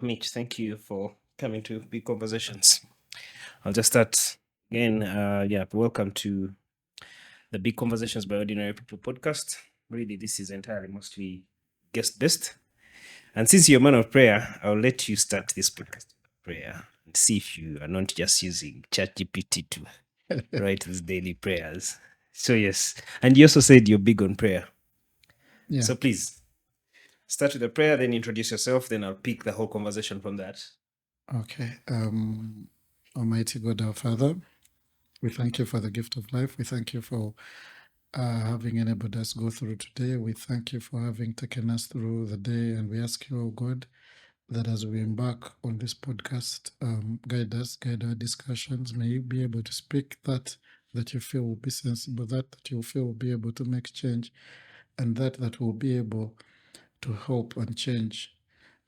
Mitch, thank you for coming to Big Conversations. I'll just start again. Welcome to the Big Conversations by Ordinary People podcast. Really, this is entirely mostly guest based. And since you're a man of prayer, I'll let you start this podcast with prayer and see if you are not just using ChatGPT to write these daily prayers. So, yes. And you also said you're big on prayer. Yeah. So, please start with the prayer, then introduce yourself, then I'll pick the whole conversation from that. Okay. Almighty God, our Father, we thank you for the gift of life. We thank you for having enabled us go through today. We thank you for having taken us through the day. And we ask you, oh God, that as we embark on this podcast, guide us, guide our discussions. May you be able to speak that you feel will be sensible, that you feel will be able to make change, and that will be able to help and change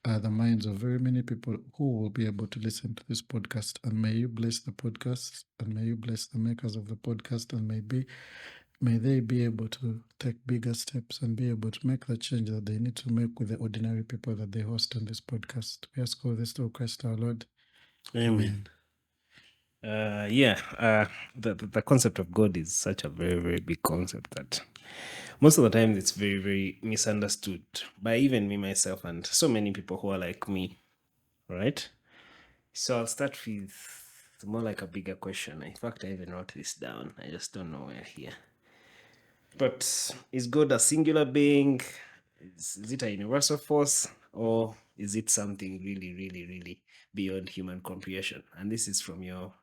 the minds of very many people who will be able to listen to this podcast. And may you bless the podcast, and may you bless the makers of the podcast, and may they be able to take bigger steps and be able to make the change that they need to make with the ordinary people that they host on this podcast. We ask all this through Christ our Lord. Amen. The concept of God is such a very, very big concept that most of the time it's very, very misunderstood by even me, myself, and so many people who are like me, right? So I'll start with more like a bigger question. In fact, I even wrote this down. I just don't know where here. But is God a singular being? Is it a universal force? Or is it something really, really, really beyond human comprehension? And this is from your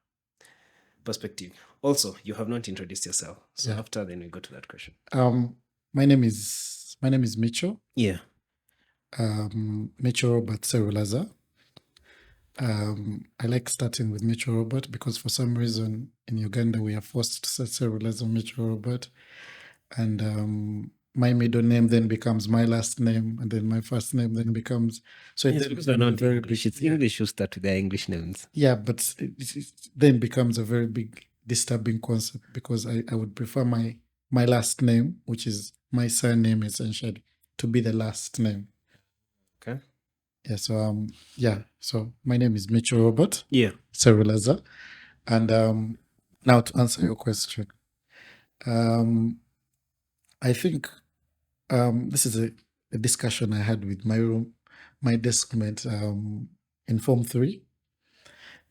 perspective. Also, you have not introduced yourself. So Yeah. after then we go to that question. My name is Mitchell. Yeah. Mitch Robert Sera. I like starting with Mitch Robert because for some reason in Uganda we are forced to say Cyril as Mitch Robert, and my middle name then becomes my last name, and then my first name then becomes so. Yes, because they're not English. It's English who start with their English names. Yeah, but it then becomes a very big disturbing concept because I would prefer my last name, which is my surname essentially, to be the last name. Okay. Yeah. So my name is Mitchell Robert. Yeah. Cerulaza. And now to answer your question, I think this is a discussion I had with my deskmate in Form 3.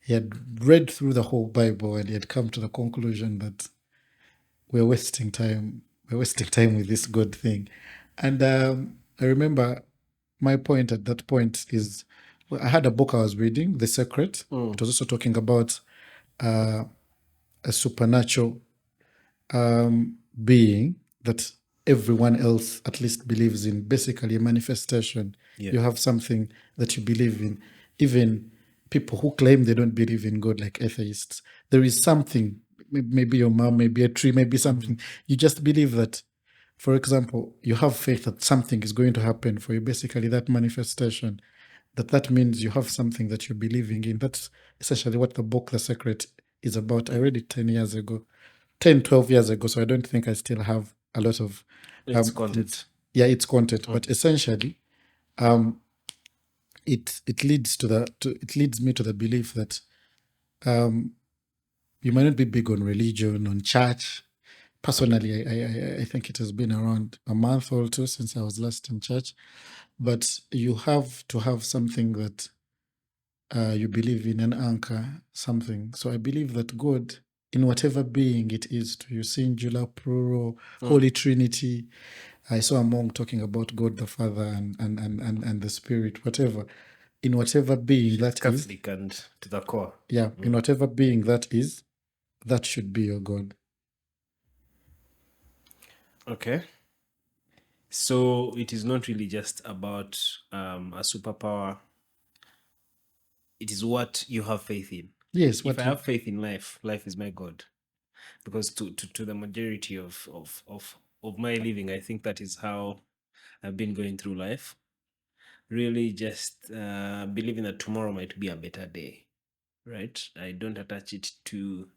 He had read through the whole Bible and he had come to the conclusion that we're wasting time. We're wasting time with this God thing. And I remember my point at that point is I had a book I was reading, The Secret. It was also talking about a supernatural being that everyone else at least believes in, basically a manifestation. Yeah. You have something that you believe in. Even people who claim they don't believe in God, like atheists, there is something, maybe your mom, maybe a tree, maybe something. You just believe that, for example, you have faith that something is going to happen for you, basically that manifestation. That means you have something that you're believing in. That's essentially what the book The Secret is about. I read it 10 years ago. 10, 12 years ago, so I don't think I still have a lot of It's content. It's content, but essentially, it leads me to the belief that you might not be big on religion, on church. Personally, I think it has been around a month or two since I was last in church, but you have to have something that you believe in, an anchor, something. So I believe that God, in whatever being it is to you, singular, plural, Holy Trinity. I saw a monk talking about God the Father and the Spirit, whatever. In whatever being that Catholic and to the core. Yeah, in whatever being that is, that should be your God. Okay. So it is not really just about a superpower. It is what you have faith in. Yes. If I have faith in life, life is my God. Because to the majority of my living, I think that is how I've been going through life. Really just believing that tomorrow might be a better day, right? I don't attach it to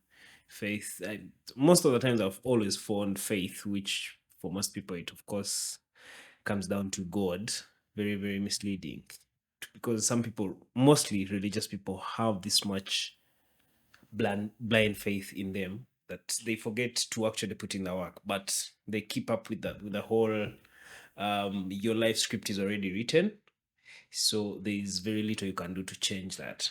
faith. Most of the times I've always found faith, which for most people it of course comes down to God, very, very misleading. because some people, mostly religious people, have this much blind faith in them that they forget to actually put in the work, but they keep up with the whole your life script is already written, so there is very little you can do to change that.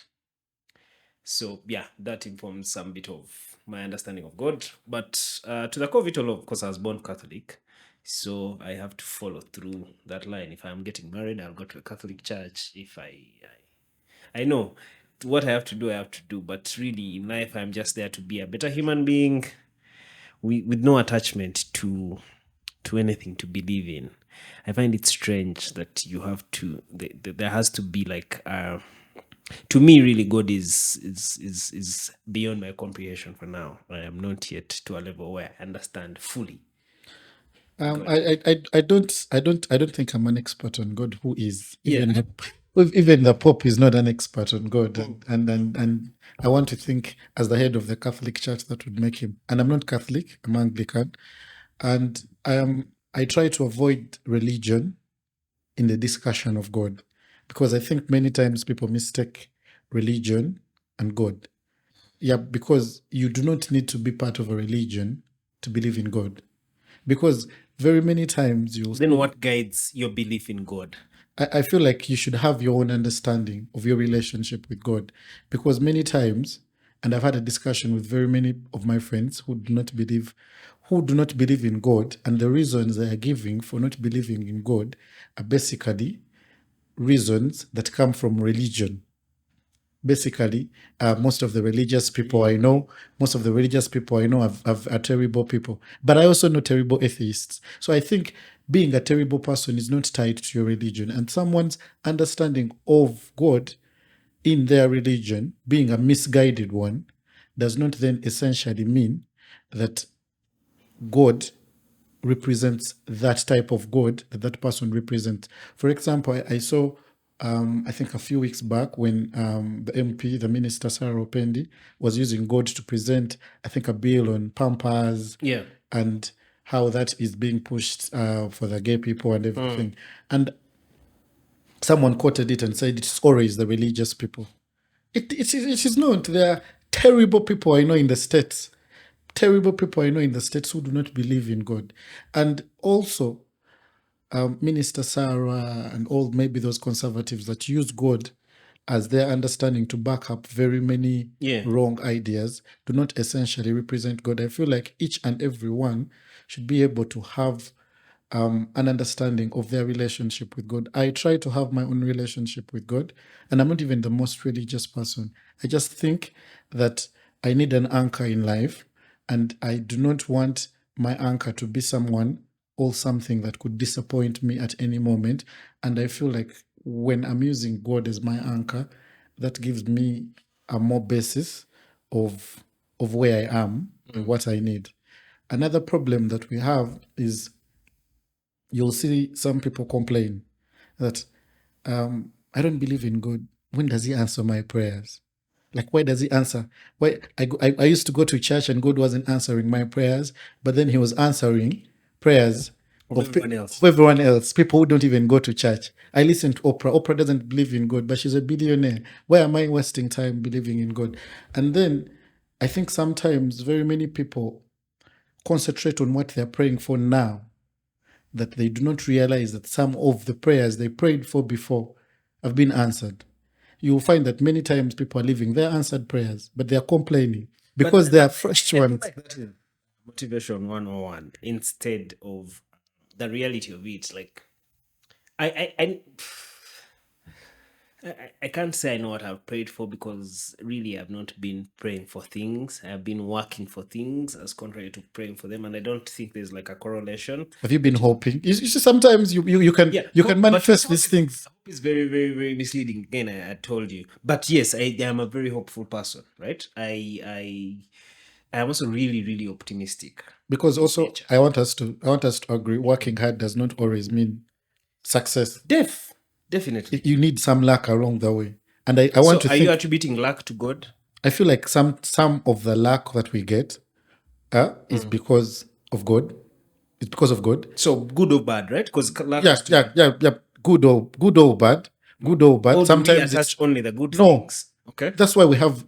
So yeah, that informs some bit of my understanding of God. But to the core of it all, of course, I was born Catholic, so I have to follow through that line. If I'm getting married, I'll go to a Catholic church. If I know what I have to do, I have to do. But really, in life, I'm just there to be a better human being, with no attachment to anything to believe in. I find it strange that you have to. There has to be like. To me, really, God is beyond my comprehension for now. I am not yet to a level where I understand fully. God. I don't think I'm an expert on God. Who is? Even the Pope is not an expert on God, and I want to think as the head of the Catholic Church that would make him. And I'm not Catholic; I'm Anglican, and I try to avoid religion in the discussion of God, because I think many times people mistake religion and God. Yeah, because you do not need to be part of a religion to believe in God. Because very many times Then what guides your belief in God? I feel like you should have your own understanding of your relationship with God. Because many times, and I've had a discussion with very many of my friends who do not believe in God, and the reasons they are giving for not believing in God are basically reasons that come from religion. Basically, most of the religious people I know are terrible people. But I also know terrible atheists. So I think being a terrible person is not tied to your religion. And someone's understanding of God in their religion being a misguided one does not then essentially mean that God represents that type of God that person represents. For example, I saw, I think a few weeks back, when the MP, the Minister Sarah Opendi, was using God to present, I think, a bill on Pampers, and how that is being pushed for the gay people and everything. And someone quoted it and said it's always the religious people. It is not. There are terrible people I know in the States. Terrible people I know in the States who do not believe in God. And also, Minister Sarah and all maybe those conservatives that use God as their understanding to back up very many wrong ideas do not essentially represent God. I feel like each and every one should be able to have an understanding of their relationship with God. I try to have my own relationship with God, and I'm not even the most religious person. I just think that I need an anchor in life, and I do not want my anchor to be someone or something that could disappoint me at any moment. And I feel like when I'm using God as my anchor, that gives me a more basis of where I am and what I need. Another problem that we have is you'll see some people complain that I don't believe in God. When does he answer my prayers? Like, why does he answer? Why I used to go to church and God wasn't answering my prayers, but then he was answering prayers of everyone else, people who don't even go to church. I listen to Oprah. Oprah doesn't believe in God, but she's a billionaire. Why am I wasting time believing in God? And then I think sometimes very many people concentrate on what they're praying for now, that they do not realize that some of the prayers they prayed for before have been answered. You will find that many times people are leaving their answered prayers, but they are complaining because they are fresh ones. Like that is motivation 101 instead of the reality of it. Like, I can't say I know what I've prayed for, because really I've not been praying for things. I've been working for things as contrary to praying for them, and I don't think there's like a correlation. Have you been hoping? You see, sometimes you can manifest these things. Hope is very, very, very misleading. Again, I told you. But yes, I am a very hopeful person, right? I am also really, really optimistic. Because also I want us to agree, working hard does not always mean success. Definitely. You need some luck along the way. And I want to think... Are you attributing luck to God? I feel like some of the luck that we get is because of God. It's because of God. So good or bad, right? Because luck yeah. Good or bad. good or bad. Or do we Sometimes attach it's only the good no. things? Okay. That's why we have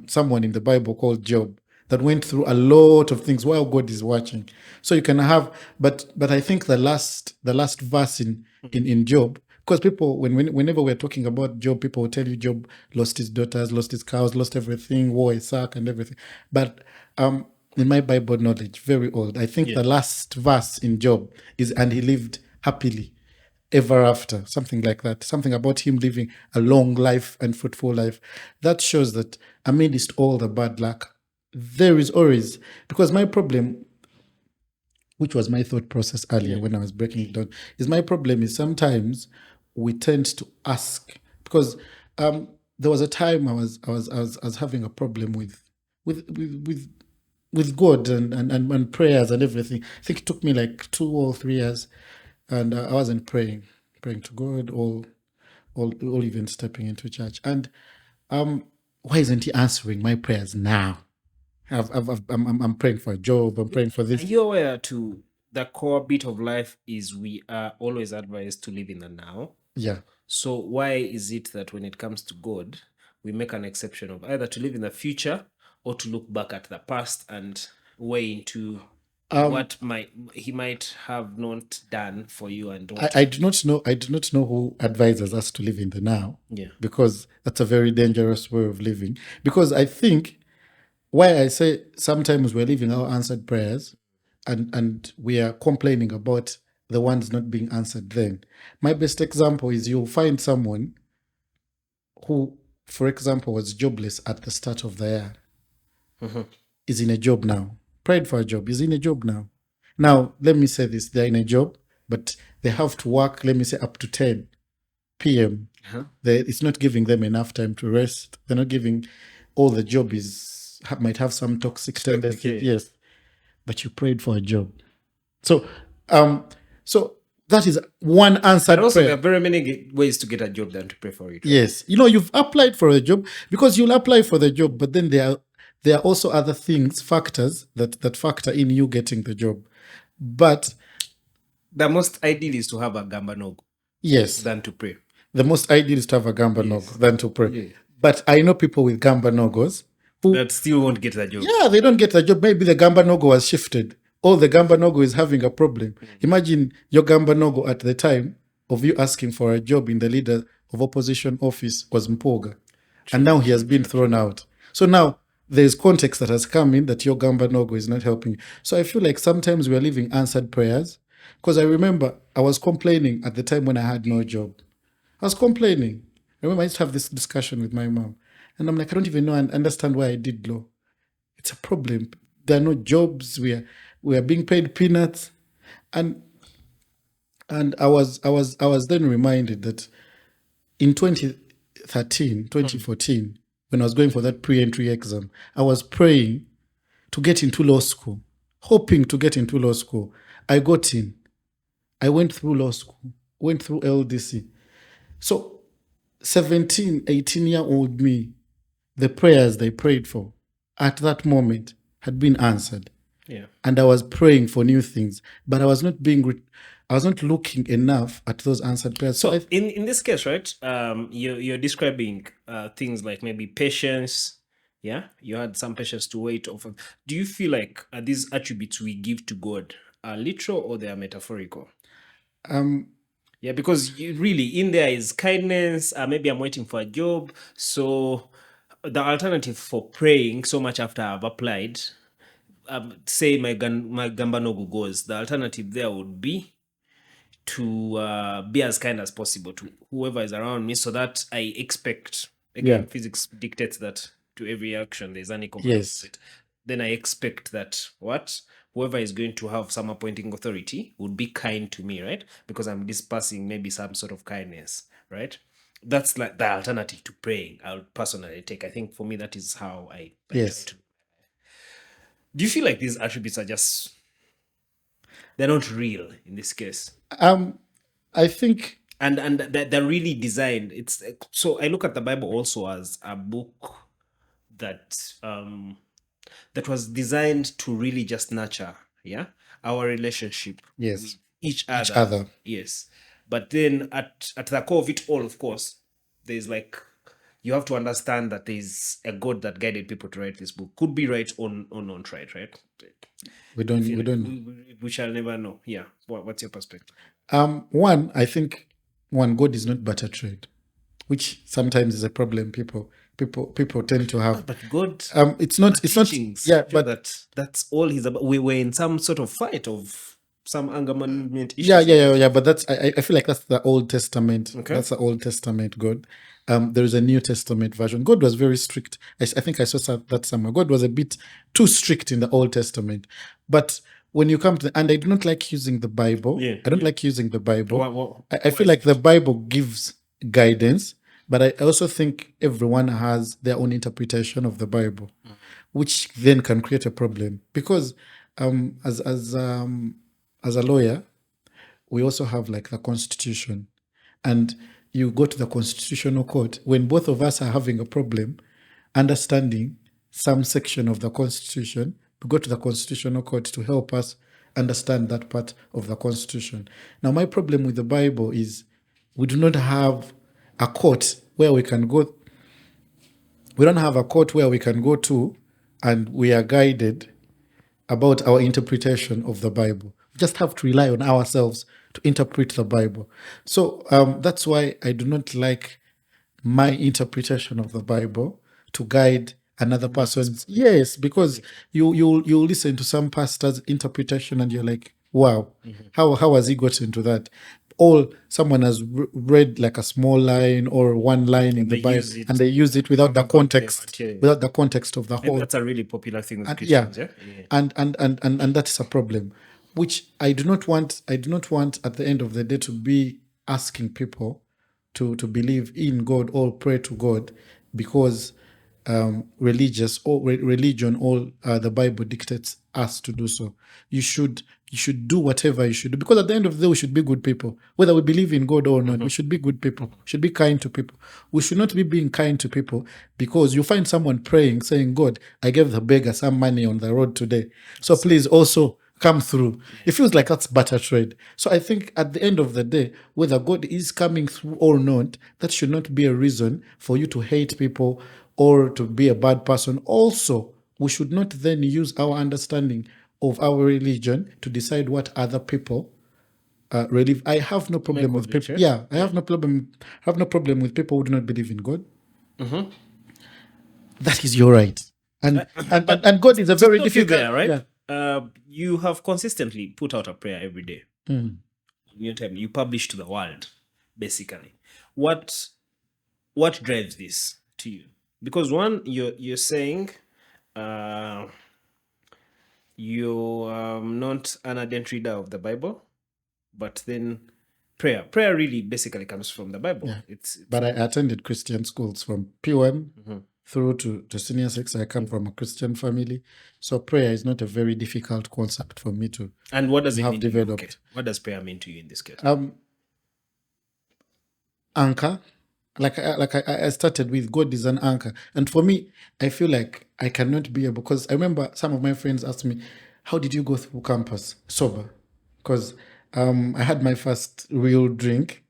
someone in the Bible called Job that went through a lot of things while God is watching. So you can have, but I think the last verse in Job, because people whenever we're talking about Job, people will tell you Job lost his daughters, lost his cows, lost everything, wore a sack and everything. But in my Bible knowledge, very old, I think the last verse in Job is, and he lived happily ever after, something like that, something about him living a long life and fruitful life. That shows that amidst all the bad luck, there is always, because my problem, which was my thought process earlier when I was breaking it down, is my problem is sometimes we tend to ask, because there was a time I was having a problem with God and prayers and everything. I think it took me like 2 or 3 years, and I wasn't praying to God or even stepping into church. And why isn't He answering my prayers now? I'm praying for a job. I'm praying for Are this. you aware to the core bit of life is we are always advised to live in the now? Yeah. So why is it that when it comes to God, we make an exception of either to live in the future or to look back at the past and weigh into what he might have not done for you and what I do not know. I do not know who advises us to live in the now. Yeah. Because that's a very dangerous way of living. Because I think why I say sometimes we're living our answered prayers, and we are complaining about the ones not being answered. Then my best example is you'll find someone who, for example, was jobless at the start of the year, is in a job now. Prayed for a job, is in a job now. Now, let me say this, they're in a job, but they have to work, let me say, up to 10 p.m. It's not giving them enough time to rest. They're not giving, all the job is, might have some toxic tendencies. Yes. But you prayed for a job. So that is one answered But also, prayer. there are very many ways to get a job than to pray for it. Right? Yes. You've applied for a job, because you'll apply for the job, but then there are also other things, factors that factor in you getting the job. But the most ideal is to have a gamba nogo. Yes. Than to pray. The most ideal is to have a gamba nogo than to pray. Yeah. But I know people with gamba nogos who that still won't get the job. Yeah, they don't get the job. Maybe the gamba nogo was shifted. Or the gamba nogo is having a problem. Imagine your gamba nogo at the time of you asking for a job in the leader of opposition office was Mpuuga. And now he has been thrown out. So now there's context that has come in that your gamba nogo is not helping. So I feel like sometimes we're living answered prayers. Because I remember I was complaining at the time when I had no job. I was complaining. I remember I used to have this discussion with my mom. And I'm like, I don't even know and understand why I did law. It's a problem. There are no jobs. We are being paid peanuts. And I was then reminded that in 2013, 2014, when I was going for that pre-entry exam, I was praying to get into law school, hoping to get into law school. I got in. I went through law school, went through LDC. So 17, 18-year-old me, the prayers they prayed for at that moment had been answered. Yeah. And I was praying for new things, but I was not looking enough at those answered prayers. So in this case, right, you're describing things like maybe patience. Yeah, you had some patience to wait. Do you feel like these attributes we give to God are literal or they are metaphorical? Yeah, because really in there is kindness. Maybe I'm waiting for a job. So the alternative for praying so much after I've applied, say my gamba nogo goes, the alternative there would be to be as kind as possible to whoever is around me, so that I expect, again, physics dictates that to every action there's an equal opposite. Then I expect that whoever is going to have some appointing authority would be kind to me, right? Because I'm dispersing maybe some sort of kindness, right? That's like the alternative to praying. I'll personally take. I think for me that is how I try to. Do you feel like these attributes are just, they're not real in this case? I think, and they're really designed. It's so I look at the Bible also as a book that that was designed to really just nurture our relationship with each other. Yes. But then at the core of it all, of course, there's like, you have to understand that there's a God that guided people to write this book. Could be right or not right, right? We don't know. We shall never know. Yeah. What's your perspective? One, I think God is not butter trade, which sometimes is a problem people tend to have. But God, it's not yeah, but that's all he's about. We were in some sort of fight of some anger management issues. Yeah, but that's I feel like that's the Old Testament. Okay. That's the Old Testament God. There is a New Testament version. God was very strict. I think I saw that somewhere. God was a bit too strict in the Old Testament. But when you come to and I do not like using the Bible. Yeah, I don't like using the Bible. I feel is like the Bible gives guidance, but I also think everyone has their own interpretation of the Bible, which then can create a problem. Because as a lawyer, we also have like the Constitution. And you go to the Constitutional Court when both of us are having a problem understanding some section of the Constitution. We go to the Constitutional Court to help us understand that part of the Constitution. Now, my problem with the Bible is we do not have a court where we can go. We don't have a court where we can go to and we are guided about our interpretation of the Bible. We just have to rely on ourselves to interpret the Bible. So that's why I do not like my interpretation of the Bible to guide another person's. Yes, because you listen to some pastor's interpretation and you're like, wow, how has he gotten to that? Or someone has read like a small line or one line in the Bible and they use it without the context, without the context of the whole. And that's a really popular thing with Christians, yeah. And that's a problem, which I do not want at the end of the day to be asking people to believe in God or pray to God because religion or the Bible dictates us to do so. You should do whatever you should do, because at the end of the day we should be good people, whether we believe in God or not. We should be good people, should be kind to people. We should not be being kind to people because you find someone praying saying, God, I gave the beggar some money on the road today, so please also come through. It feels like that's butter trade. So I think at the end of the day, whether God is coming through or not, that should not be a reason for you to hate people or to be a bad person. Also, we should not then use our understanding of our religion to decide what other people believe. I have no problem with people. Yeah, I have no problem with people who do not believe in God. That is your right. And God is a very difficult there, right? Yeah. You have consistently put out a prayer every day. In your time, you publish to the world, basically. What drives this to you? Because one, you're saying you're not an ardent reader of the Bible, but then prayer really basically comes from the Bible. Yeah. But I attended Christian schools from P1 through to senior 6. I come from a Christian family, so prayer is not a very difficult concept for me to. And what does it have mean developed? Okay. What does prayer mean to you in this case? Anchor. Like I started with, God is an anchor. And for me, I feel like I cannot be able, because I remember some of my friends asked me, how did you go through campus sober? Because I had my first real drink,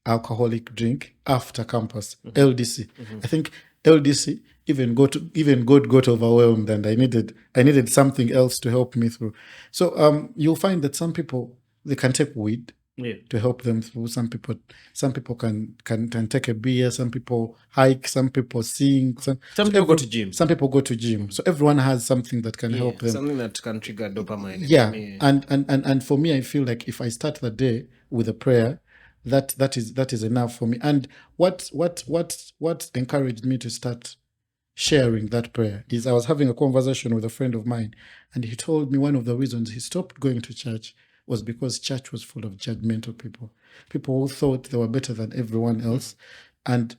alcoholic drink, after campus, LDC. I think LDC, even God got overwhelmed and I needed something else to help me through. So you'll find that some people, they can take weed. Yeah. To help them through. Some people can take a beer. Some people hike. Some people sing. Some people go to gym. Some people go to gym. So everyone has something that can help them. Something that can trigger dopamine. Yeah. And for me, I feel like if I start the day with a prayer, that is enough for me. And what encouraged me to start sharing that prayer is I was having a conversation with a friend of mine, and he told me one of the reasons he stopped going to church was because church was full of judgmental people who thought they were better than everyone else, and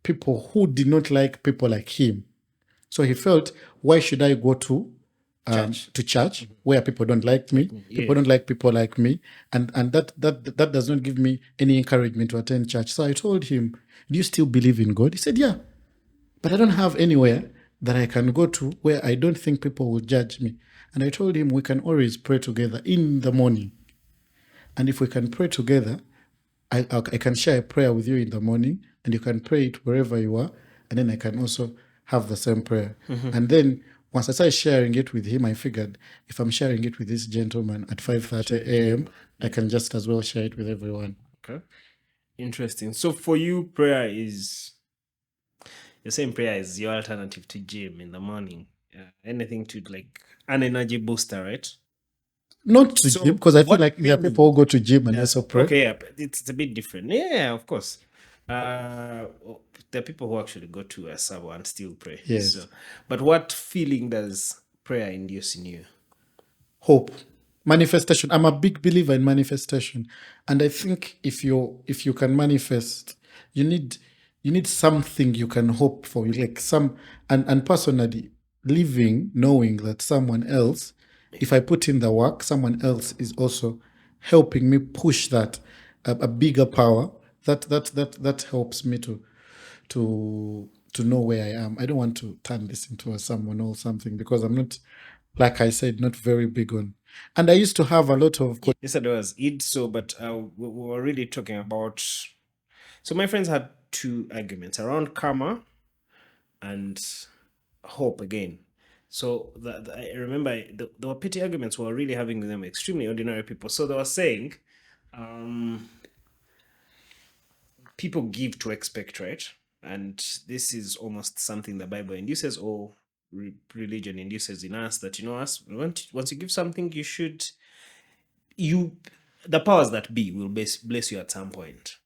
people who did not like people like him. So he felt, why should I go to church where people don't like me? People don't like people like me, and that does not give me any encouragement to attend church. So I told him, do you still believe in God? He said, yeah, but I don't have anywhere that I can go to where I don't think people will judge me. And I told him we can always pray together in the morning. And if we can pray together, I can share a prayer with you in the morning, and you can pray it wherever you are, and then I can also have the same prayer. And then once I started sharing it with him, I figured if I'm sharing it with this gentleman at 5:30 a.m., I can just as well share it with everyone. Okay. Interesting. So for you, prayer is, you're saying prayer is your alternative to gym in the morning. Anything to like an energy booster, right? Not to So gym, because I feel what like there are really- people who go to gym and also pray. Okay, yeah, but it's a bit different. Yeah, of course. There are people who actually go to a sabo and still pray. Yes. So, but what feeling does prayer induce in you? Hope, manifestation. I'm a big believer in manifestation, and I think if you can manifest, you need something you can hope for, like some, and personally living knowing that someone else, if I put in the work, someone else is also helping me push that, a bigger power that helps me to know where I am. I don't want to turn this into a someone or something, because I'm not, like I said, not very big on. And I used to have a lot of Yesterday was Eid, so but we were really talking about. So my friends had two arguments around karma and hope again. So I remember there were petty arguments we were really having with them, extremely ordinary people. So they were saying, people give to expect, right? And this is almost something the Bible induces, or religion induces in us, that, you know, us once you give something, you should, the powers that be will bless you at some point.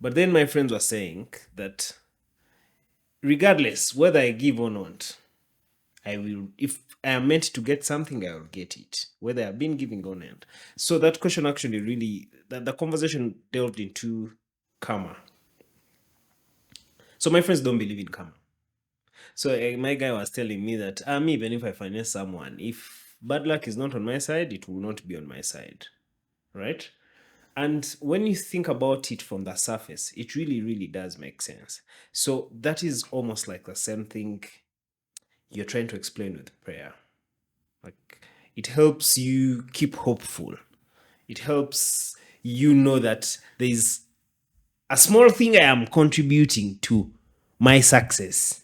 But then my friends were saying that regardless whether I give or not, I will, if I am meant to get something, I will get it, whether I've been giving or not. So that question actually really, the conversation delved into karma. So my friends don't believe in karma. So my guy was telling me that even if I finance someone, if bad luck is not on my side, it will not be on my side, right? And when you think about it from the surface, it really, really does make sense. So that is almost like the same thing you're trying to explain with prayer. Like, it helps you keep hopeful. It helps you know that there's a small thing I am contributing to my success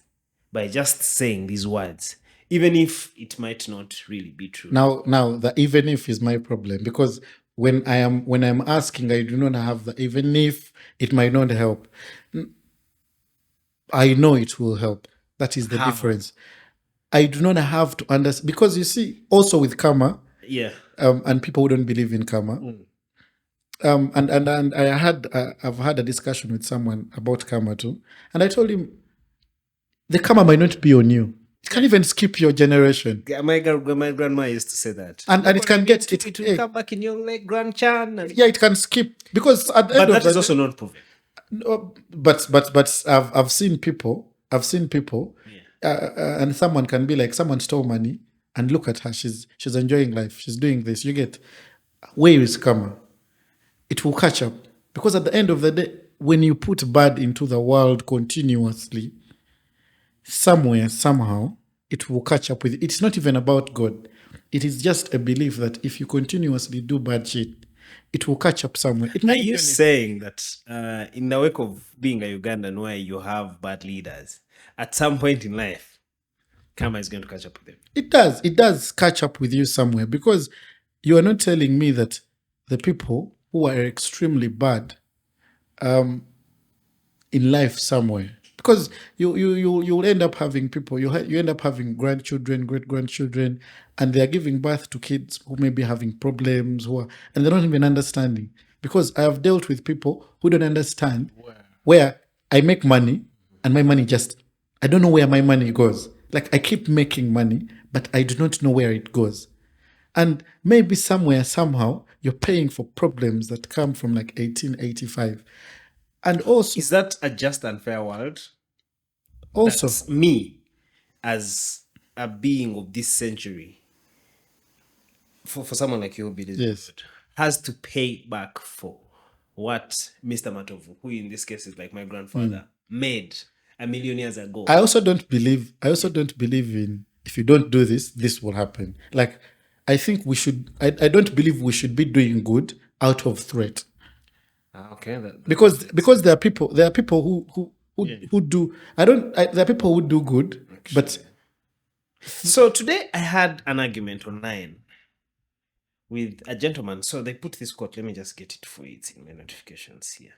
by just saying these words, even if it might not really be true. now the even if is my problem, because when I'm asking, I do not have the even if it might not help. I know it will help. That is the How? difference. I do not have to understand, because you see, also with karma, Yeah. and people who don't believe in karma, and I've had a discussion with someone about karma too, and I told him the karma might not be on you. It can even skip your generation, My grandma used to say that. and it can get It will come back in your like grandchan. yeah, it can skip, because at the But end of that the is day, also not proven. no, but I've seen people, and someone can be like, someone stole money, and look at her, she's enjoying life, she's doing this. You get, where is karma? It will catch up, because at the end of the day, when you put bad into the world continuously, somewhere, somehow, it will catch up with it. It's not even about God. It is just a belief that if you continuously do bad shit, it will catch up somewhere. It Are might you be saying that in the wake of being a Ugandan where you have bad leaders, at some point in life, karma is going to catch up with them? it does catch up with you somewhere, because you are not telling me that the people who are extremely bad in life somewhere, because you'll end up having people, you end up having grandchildren, great grandchildren, and they are giving birth to kids who may be having problems, and they're not even understanding, because I have dealt with people who don't understand where I make money, and my money just, I don't know where my money goes. Like, I keep making money, but I do not know where it goes. And maybe somewhere, somehow, you're paying for problems that come from like 1885. And also, Is that a just and fair world? also, That's me, as a being of this century, for someone like you who believes in yes, God, has to pay back for what Mr. Matovu, who in this case is like my grandfather, made a million years ago. I also don't believe in, if you don't do this, this will happen. Like, I think we should, I don't believe we should be doing good out of threat. Okay. Because there are people who do. There are people who do good, but so today I had an argument online with a gentleman. So they put this quote. Let me just get it for you. It's in my notifications here.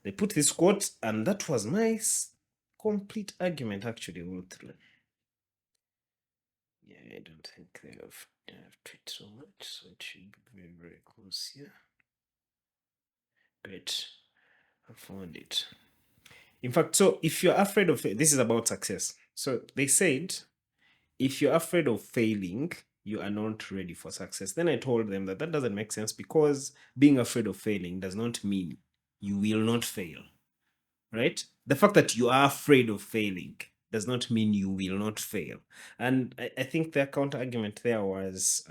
They put this quote, and that was my complete argument actually all through. Yeah, I don't think they have tweeted so much, so it should be very, very close here. Great. I found it. In fact, so if you're afraid of this is about success. So they said, if you're afraid of failing, you are not ready for success. Then I told them that doesn't make sense because being afraid of failing does not mean you will not fail, right? The fact that you are afraid of failing does not mean you will not fail. And I think their counter argument there was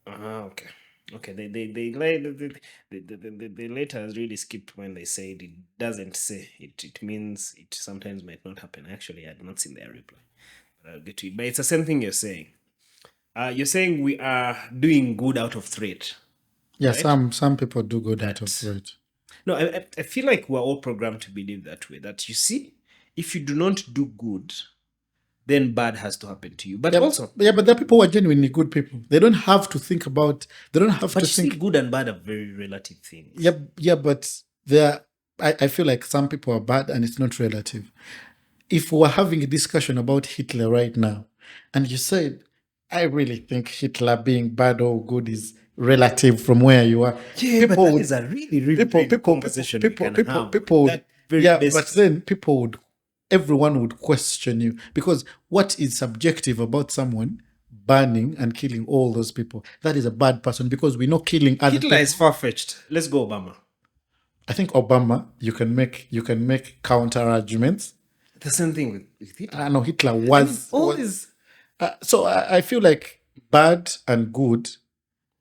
okay. Okay, they later really skipped when they said it doesn't say it. It means it sometimes might not happen. Actually, I had not seen their reply, but I'll get to it. But it's the same thing you're saying. You're saying we are doing good out of threat. yeah, right? some people do good out of threat. No, I feel like we're all programmed to believe that way. That you see, if you do not do good, then bad has to happen to you. But also, but there are people who are genuinely good people. They don't have to think about. They don't have but to you see, think. good and bad are very relative things. Yeah, but I feel like some people are bad, and it's not relative. If we're having a discussion about Hitler right now, and you said, I really think Hitler being bad or good is relative from where you are. Yeah, but that is a really, really big conversation we can have. But then everyone would question you because what is subjective about someone banning and killing all those people? That is a bad person because we know killing other Hitler people. is far-fetched. Let's go Obama. I think Obama, you can make counter arguments. The same thing with Hitler. I know Hitler was always. So I feel like bad and good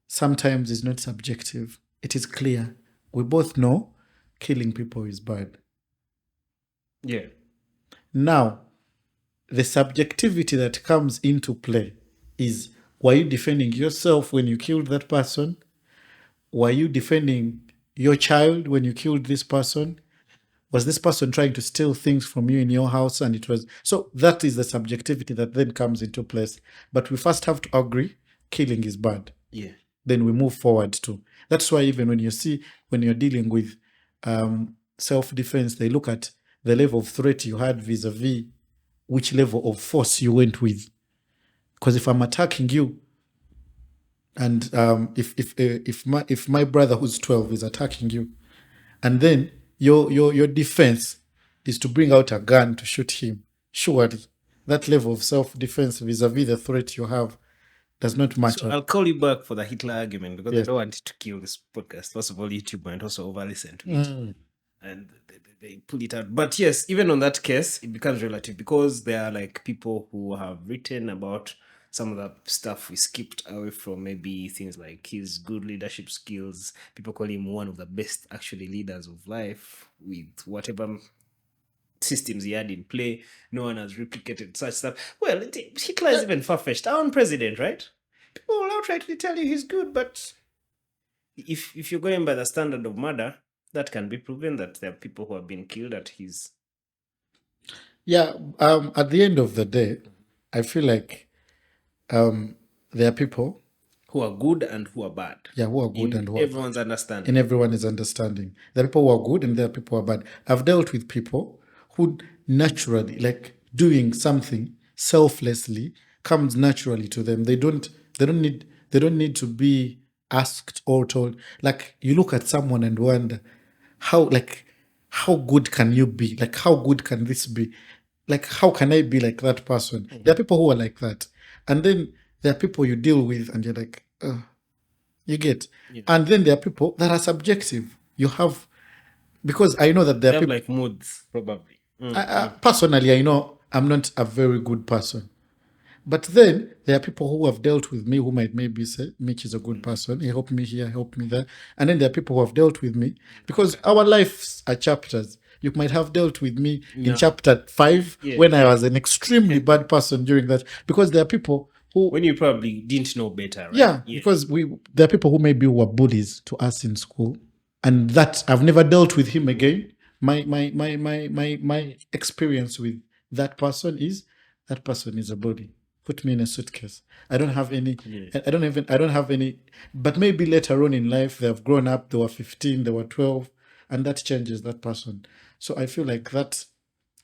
sometimes is not subjective. It is clear. We both know killing people is bad. Yeah. Now, the subjectivity that comes into play is, were you defending yourself when you killed that person? Were you defending your child when you killed this person? Was this person trying to steal things from you in your house? And it was. So that is the subjectivity that then comes into place. But we first have to agree killing is bad. Yeah. Then we move forward to. That's why even when you're dealing with self-defense, they look at the level of threat you had vis-a-vis which level of force you went with. Because if I'm attacking you, and if my brother who's 12 is attacking you, and then your defense is to bring out a gun to shoot him, surely that level of self-defense vis-a-vis the threat you have does not match So up. I'll call you back for the Hitler argument because I don't want to kill this podcast. First of all, YouTube might also over-listen to it. And they pull it out. But yes, even on that case, it becomes relative because there are like people who have written about some of the stuff we skipped away from, maybe things like his good leadership skills. People call him one of the best actually leaders of life with whatever systems he had in play. No one has replicated such stuff. Well, Hitler is even far-fetched. Our own president, right? People will outrightly tell you he's good, but if you're going by the standard of murder, that can be proven that there are people who have been killed at his. Yeah, at the end of the day, I feel like there are people who are good and who are bad. Yeah, who are good and who are everyone's bad. understanding. And everyone is understanding. There are people who are good and there are people who are bad. I've dealt with people who naturally, like doing something selflessly, comes naturally to them. They don't need to be asked or told. Like you look at someone and wonder how good can you be? Like how good can this be? Like how can I be like that person? There are people who are like that. And then there are people you deal with and you're like, you get. Yeah. And then there are people that are subjective. You have, because I know that there are people like moods, probably. Personally, I know I'm not a very good person. But then there are people who have dealt with me who might maybe say, Mitch is a good person. He helped me here, helped me there. And then there are people who have dealt with me because our lives are chapters. You might have dealt with me in No. chapter 5 Yeah. when I was an extremely bad person during that, because there are people who, When you probably didn't know better, right? yeah, because there are people who maybe were bullies to us in school, and that I've never dealt with him again. My experience with that person is a bully. Put me in a suitcase. I don't have any. Yeah. I don't have any. But maybe later on in life, they have grown up. They were 15. They were 12, and that changes that person. So I feel like that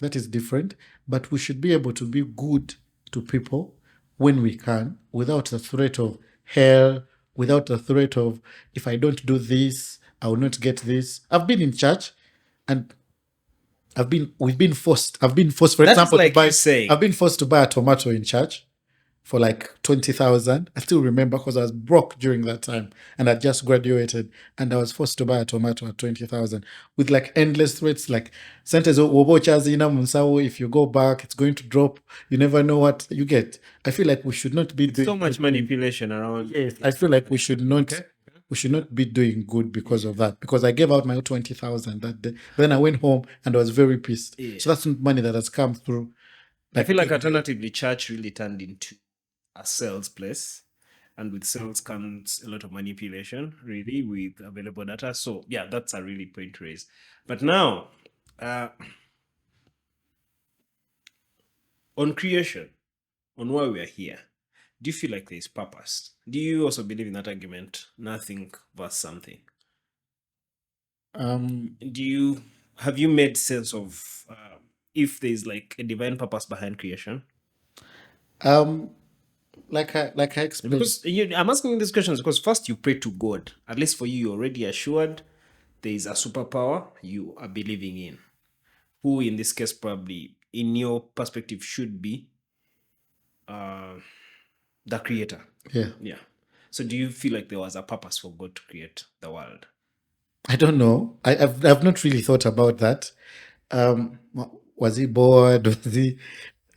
is different. But we should be able to be good to people when we can, without the threat of hell, without the threat of, if I don't do this, I will not get this. I've been in church, and we've been forced. I've been forced, for That's example, like to buy. you saying. I've been forced to buy a tomato in church for like 20,000. I still remember because I was broke during that time, and I just graduated, and I was forced to buy a tomato at 20,000 with like endless threats, like sentence, if you go back, it's going to drop. You never know what you get. I feel like we should not be doing So much manipulation around. Yes, I feel like we should not. We should not be doing good because of that. Because I gave out my 20,000 that day. Then I went home and I was very pissed. Yeah. So that's not money that has come through. I feel like alternatively, church really turned into a sales place, and with sales comes a lot of manipulation, really, with available data. So yeah, that's a really point raised. But now, on creation, on why we are here, do you feel like there is purpose? Do you also believe in that argument, nothing versus something? Have you made sense of if there's like a divine purpose behind creation? Like I explained. Because I'm asking these questions because first you pray to God. At least for you, you're already assured there is a superpower you are believing in, who in this case probably, in your perspective, should be the creator. Yeah. So do you feel like there was a purpose for God to create the world? I don't know. I've not really thought about that. Was he bored? Was he?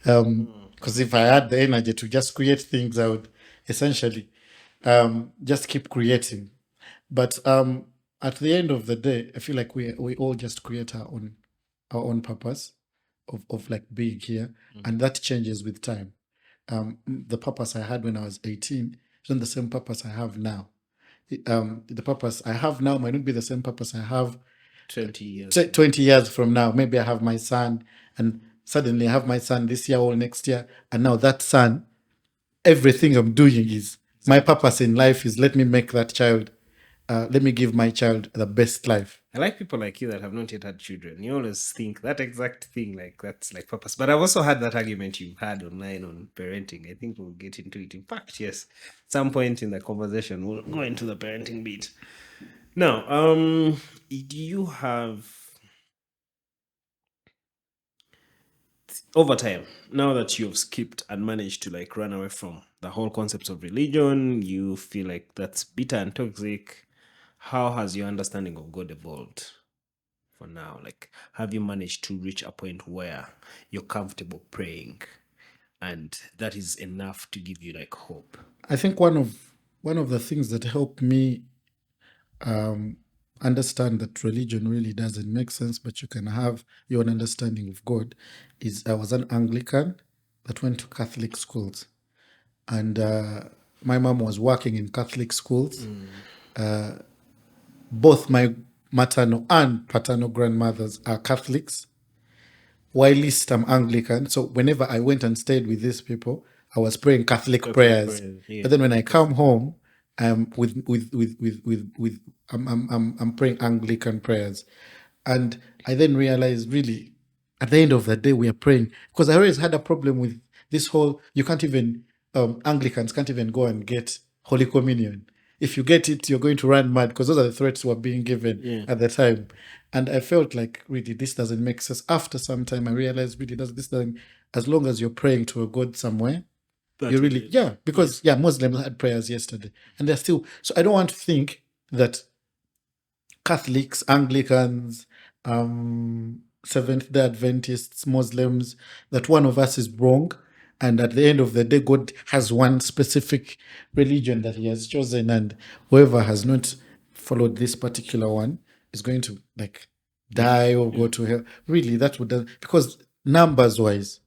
Because if I had the energy to just create things, I would essentially just keep creating. But at the end of the day, I feel like we all just create our own purpose of like being here, and that changes with time. The purpose I had when I was 18 is not the same purpose I have now. The purpose I have now might not be the same purpose I have 20 years. 20 years from now. Maybe I have my son, and suddenly I have my son this year or next year, and now that son, everything I'm doing is my purpose in life is let me make that child, let me give my child the best life. I like people like you that have not yet had children. You always think that exact thing, like that's like purpose. But I've also had that argument you've had online on parenting. I think we'll get into it. In fact, yes, at some point in the conversation, we'll go into the parenting bit. Now, do you have, over time, now that you've skipped and managed to like run away from the whole concepts of religion, you feel like that's bitter and toxic? How has your understanding of God evolved for now? Like, have you managed to reach a point where you're comfortable praying and that is enough to give you like hope? I think one of the things that helped me understand that religion really doesn't make sense, but you can have your own understanding of God, is I was an Anglican that went to Catholic schools, and my mom was working in Catholic schools. Both my maternal and paternal grandmothers are Catholics, whilst I'm Anglican. So whenever I went and stayed with these people, I was praying Catholic prayers. Yeah. But then when I come home, I'm I'm praying Anglican prayers, and I then realized really, at the end of the day, we are praying, because I always had a problem with this whole, you can't even Anglicans can't even go and get Holy Communion. If you get it, you're going to run mad, because those are the threats were being given at the time. And I felt like really this doesn't make sense. After some time, I realized really this doesn't. As long as you're praying to a God somewhere, you really because Muslims had prayers yesterday, and they're still. So I don't want to think that Catholics, Anglicans, Seventh-day Adventists, Muslims, that one of us is wrong, and at the end of the day, God has one specific religion that He has chosen, and whoever has not followed this particular one is going to like die or go to hell. Really, that would, because numbers wise,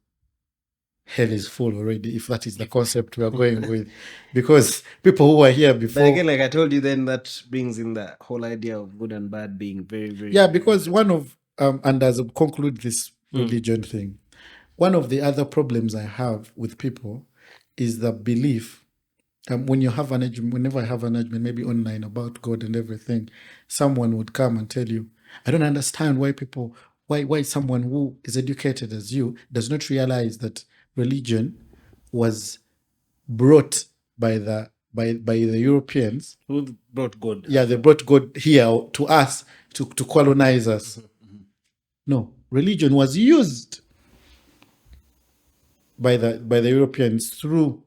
hell is full already, if that is the concept we are going with. Because people who were here But before. again, like I told you, then that brings in the whole idea of good and bad being very, very. Yeah, because one of, and as I conclude this religion thing, one of the other problems I have with people is the belief. When you have an argument, whenever I have an argument, maybe online about God and everything, someone would come and tell you, I don't understand why someone who is educated as you does not realize that religion was brought by the Europeans. Who brought God? Yeah, they brought God here to us to colonize us. No, religion was used by the Europeans through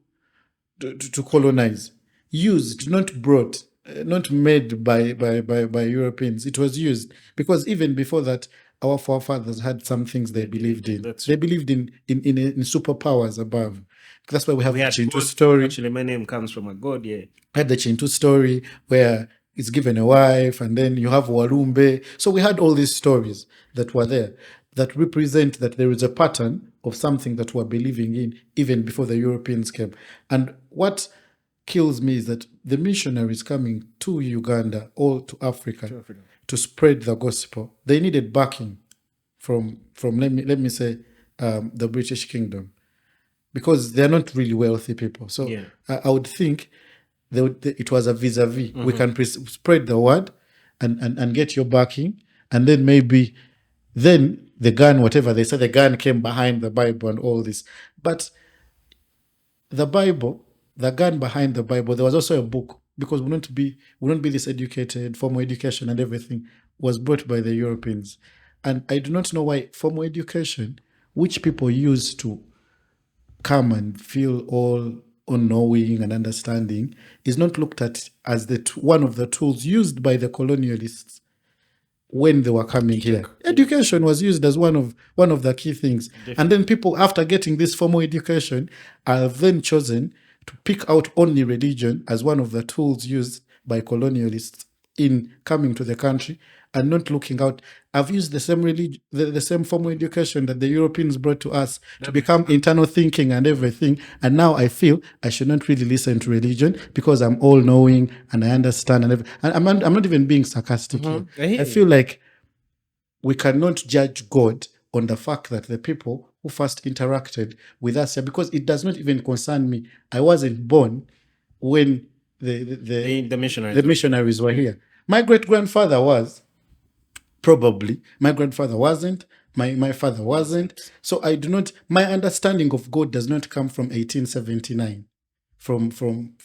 to colonize. Used, not brought, not made by Europeans. It was used because even before that, our forefathers had some things they believed in. They believed in superpowers above. That's why we have the Chintu story. Actually, my name comes from a god. Yeah, had the Chintu story where it's given a wife, and then you have Walumbe. So we had all these stories that were there that represent that there is a pattern of something that we're believing in even before the Europeans came. And what kills me is that the missionaries coming to Uganda or to Africa to spread the gospel, they needed backing from let me say the British Kingdom, because they're not really wealthy people. So Yeah. I would think it was a vis-a-vis. We can spread the word and get your backing, and then maybe then the gun, whatever they said, the gun came behind the Bible and all this. But the Bible, the gun behind the Bible, there was also a book, because we wouldn't be this educated, formal education and everything was brought by the Europeans. And I do not know why formal education, which people use to come and feel all unknowing and understanding, is not looked at as one of the tools used by the colonialists when they were coming here. Education was used as one of the key things. Definitely. And then people, after getting this formal education, are then chosen to pick out only religion as one of the tools used by colonialists in coming to the country, and not looking out. I've used the same religion, the same formal education that the Europeans brought to us to become internal thinking and everything. And now I feel I should not really listen to religion because I'm all knowing and I understand. And I'm not even being sarcastic here. I feel like we cannot judge God on the fact that the people who first interacted with us here, because it does not even concern me. I wasn't born when the missionaries were here. My great-grandfather was. Probably. My grandfather wasn't. My father wasn't. So I do not, my understanding of God does not come from 1879.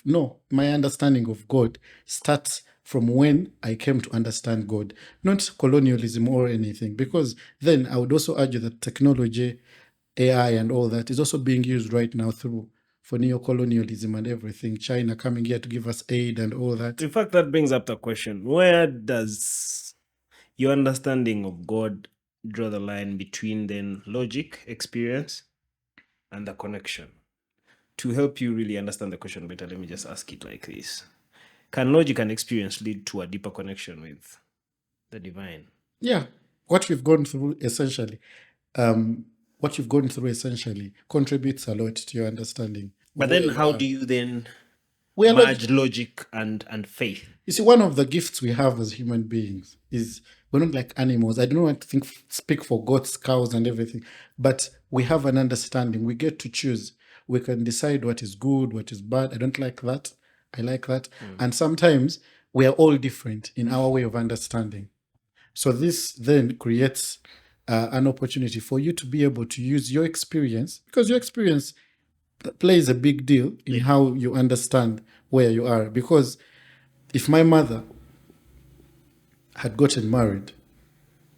No, my understanding of God starts from when I came to understand God, not colonialism or anything, because then I would also argue that technology, AI and all that is also being used right now for neo-colonialism and everything. China coming here to give us aid and all that. In fact, that brings up the question, where does your understanding of God draw the line between then logic, experience, and the connection? To help you really understand the question better, let me just ask it like this. Can logic and experience lead to a deeper connection with the divine? Yeah. What you've gone through essentially contributes a lot to your understanding. But then how do you then merge logic and faith? You see, one of the gifts we have as human beings is we're not like animals. I don't want to speak for goats, cows, and everything, but we have an understanding. We get to choose. We can decide what is good, what is bad. I don't like that. I like that. And sometimes we are all different in our way of understanding. So this then creates an opportunity for you to be able to use your experience, because your experience plays a big deal in how you understand where you are. Because if my mother had gotten married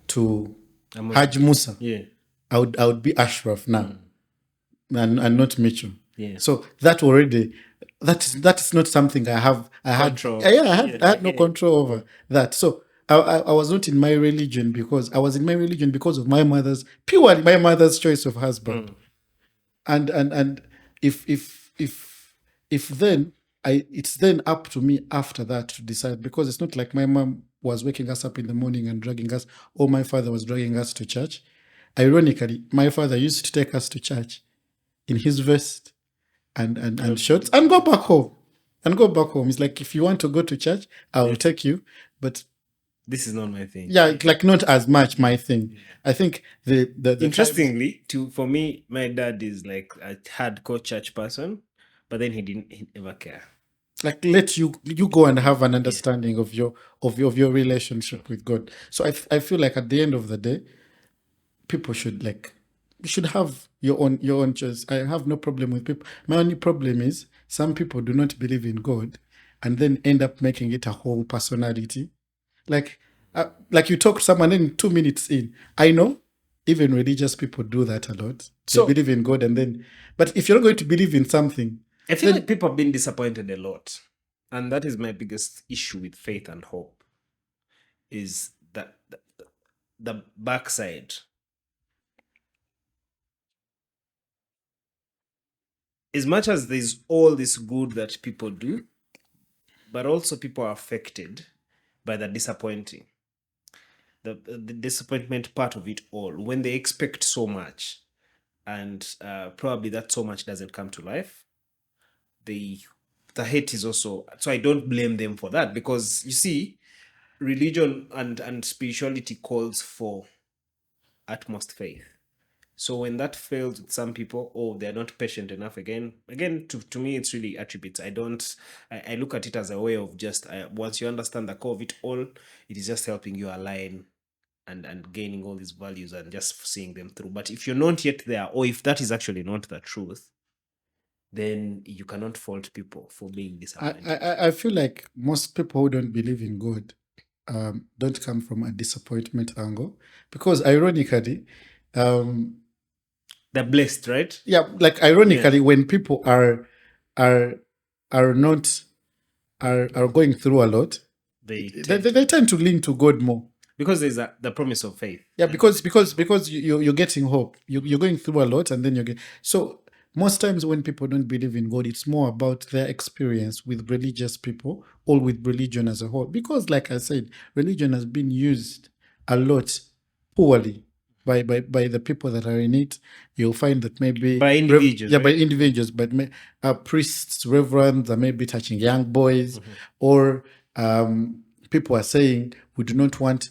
to Haj Musa, I would be Ashraf now, and not Mitchell. Yeah. So that already, that is not something I had no control over that. So I was not in my religion because I was in my religion because of purely my mother's choice of husband. And if then it's then up to me after that to decide, because it's not like my mom was waking us up in the morning and dragging us, or my father was dragging us to church. Ironically, my father used to take us to church in his vest and shorts and go back home. It's like, if you want to go to church, I will take you. But this is not my thing. yeah, like not as much my thing. I think the Interestingly, for me, my dad is like a hardcore church person, but then he never care. Like, let you go and have an understanding of your relationship with God. So I feel like at the end of the day, people should you should have your own choice. I have no problem with people. My only problem is some people do not believe in God and then end up making it a whole personality. Like you talk to someone and 2 minutes in, I know even religious people do that a lot. So they believe in God, and then, but if you're not going to believe in something, I feel like people have been disappointed a lot. And that is my biggest issue with faith and hope, is that the backside. As much as there's all this good that people do, but also people are affected by the disappointing. The disappointment part of it all, when they expect so much and probably that so much doesn't come to life, the hate is also. So I don't blame them for that, because you see, religion and spirituality calls for utmost faith. So when that fails with some people, they're not patient enough. Again, to me, it's really attributes. I look at it as a way of just, once you understand the core of it all, it is just helping you align and gaining all these values and just seeing them through. But if you're not yet there, or if that is actually not the truth, then you cannot fault people for being disappointed. I feel like most people who don't believe in God don't come from a disappointment angle, because ironically, they're blessed, right? Yeah, like ironically, when people are not going through a lot, they tend to lean to God more, because there's the promise of faith. Yeah, because you're getting hope. You're going through a lot, and then so most times when people don't believe in God, it's more about their experience with religious people or with religion as a whole. Because, like I said, religion has been used a lot poorly by the people that are in it. You'll find that maybe by individuals, by individuals, but priests, reverends are maybe touching young boys, or people are saying we do not want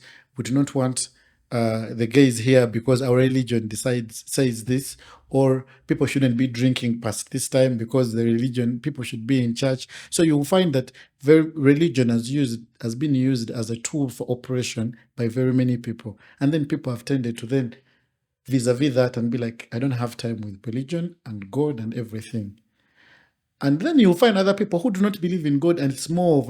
the gays here because our religion says this, or people shouldn't be drinking past this time because the religion, people should be in church. So you'll find that religion has been used as a tool for oppression by very many people, and then people have tended to then vis-a-vis that and be like, I don't have time with religion and God and everything. And then you'll find other people who do not believe in God, and it's more of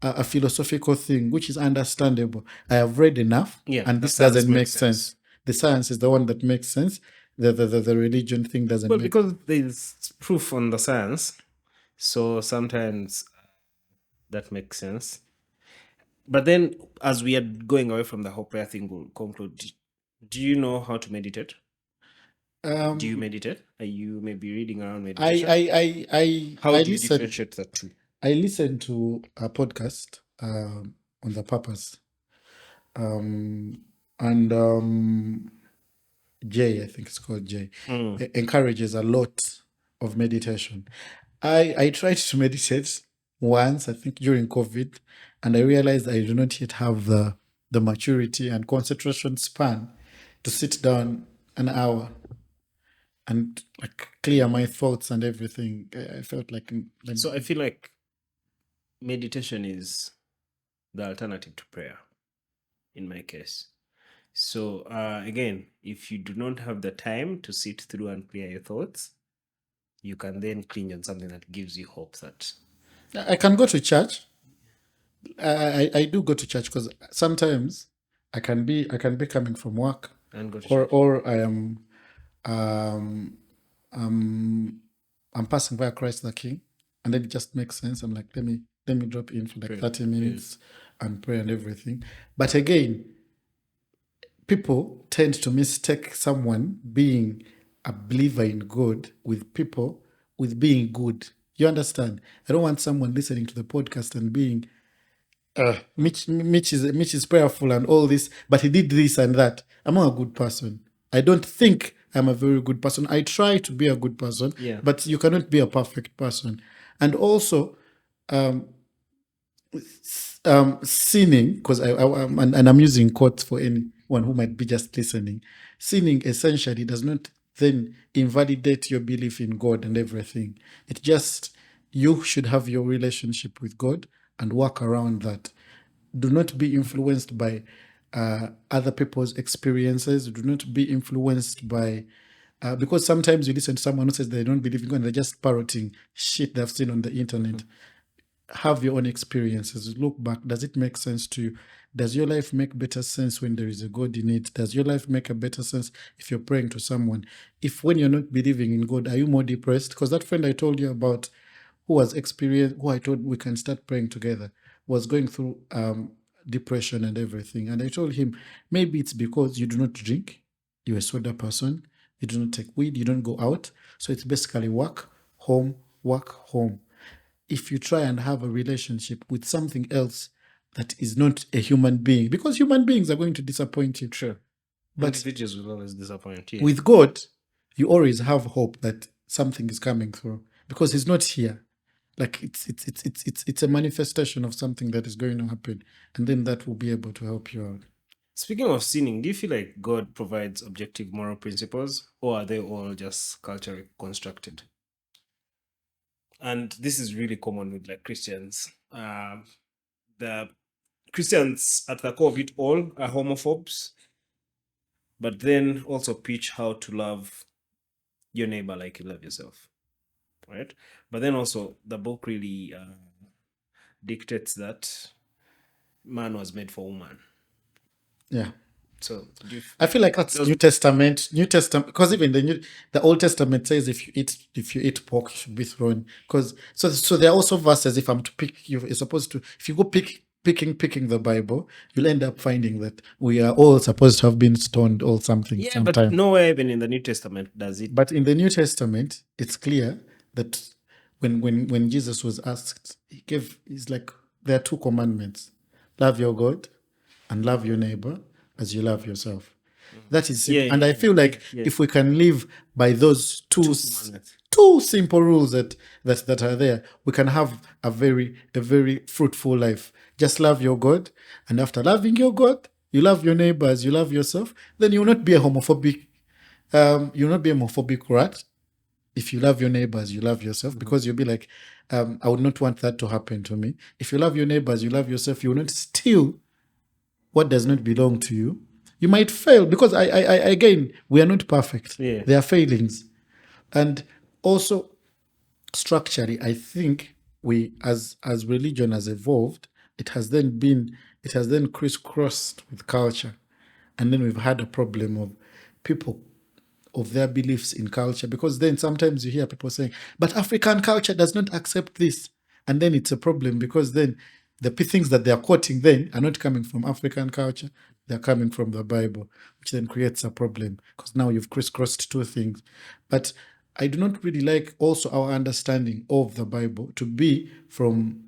a philosophical thing, which is understandable. I have read enough, and this doesn't make sense. The science is the one that makes sense. The religion thing doesn't make sense. Because there's proof on the science, so sometimes that makes sense. But then, as we are going away from the whole prayer thing, we'll conclude. Do you know how to meditate? Do you meditate? Are you maybe reading around meditation? How do you differentiate the two? I listened to a podcast on the purpose, and Jay, I think it's called Jay, encourages a lot of meditation. I tried to meditate once, I think during COVID, and I realized I do not yet have the maturity and concentration span to sit down an hour and like clear my thoughts and everything. I felt like so I feel like meditation is the alternative to prayer in my case. So again, if you do not have the time to sit through and clear your thoughts, you can then cling on something that gives you hope that I can go to church. I do go to church because sometimes I can be coming from work and go to church. or I am I'm passing by Christ the King, and then it just makes sense. I'm like, let me drop in for like 30 minutes and pray and everything. But again, people tend to mistake someone being a believer in God with being good. You understand? I don't want someone listening to the podcast and being, Mitch is prayerful and all this, but he did this and that. I'm not a good person. I don't think I'm a very good person. I try to be a good person, Yeah. but you cannot be a perfect person. And also, sinning, because and I'm using quotes for anyone who might be just listening. Sinning essentially does not then invalidate your belief in God and everything. It just, you should have your relationship with God and work around that. Do not be influenced by other people's experiences. Do not be influenced by because sometimes you listen to someone who says they don't believe in God and they're just parroting shit they've seen on the internet. Have your own experiences. Look back. Does it make sense to you? Does your life make better sense when there is a God in it? Does your life make a better sense if you're praying to someone? If when you're not believing in God, are you more depressed? Because that friend I told you about who I told we can start praying together, was going through depression and everything. And I told him, maybe it's because you do not drink, you're a soda person, you do not take weed, you don't go out. So it's basically work, home, work, home. If you try and have a relationship with something else that is not a human being, because human beings are going to disappoint you. Sure. But individuals will always disappoint. Yeah. with God, you always have hope that something is coming through because He's not here. Like it's a manifestation of something that is going to happen, and then that will be able to help you out. Speaking of sinning, do you feel like God provides objective moral principles, or are they all just culturally constructed? And this is really common with like Christians. The Christians at the core of it all are homophobes, but then also preach how to love your neighbor like you love yourself, right? But then also the book really dictates that man was made for woman. Yeah. So I feel like that's New Testament, because even the Old Testament says if you eat pork, you should be thrown. Because so there are also verses. If I'm to pick, you're supposed to. If you go picking the Bible, you'll end up finding that we are all supposed to have been stoned or something. Yeah, sometime. but nowhere even in the New Testament does it. But in the New Testament, it's clear that when Jesus was asked, he's like, there are two commandments: love your God and love your neighbor as you love yourself. That is simple. Yeah, and I feel like if we can live by those two simple rules that are there, we can have a very fruitful life. Just love your God, and after loving your God, you love your neighbor as you love yourself. Then you will not be a homophobic. You'll not be a homophobic rat if you love your neighbors, you love yourself, because you'll be like, I would not want that to happen to me. If you love your neighbors, you love yourself, you will not steal what does not belong to you. You might fail because again, we are not perfect. Yeah. There are failings. And also structurally, I think we as religion has evolved, it has then crisscrossed with culture. And then we've had a problem of people of their beliefs in culture, because then sometimes you hear people saying, but African culture does not accept this. And then it's a problem because then the things that they're quoting then are not coming from African culture, they're coming from the Bible, which then creates a problem because now you've crisscrossed two things. But I do not really like also our understanding of the Bible to be from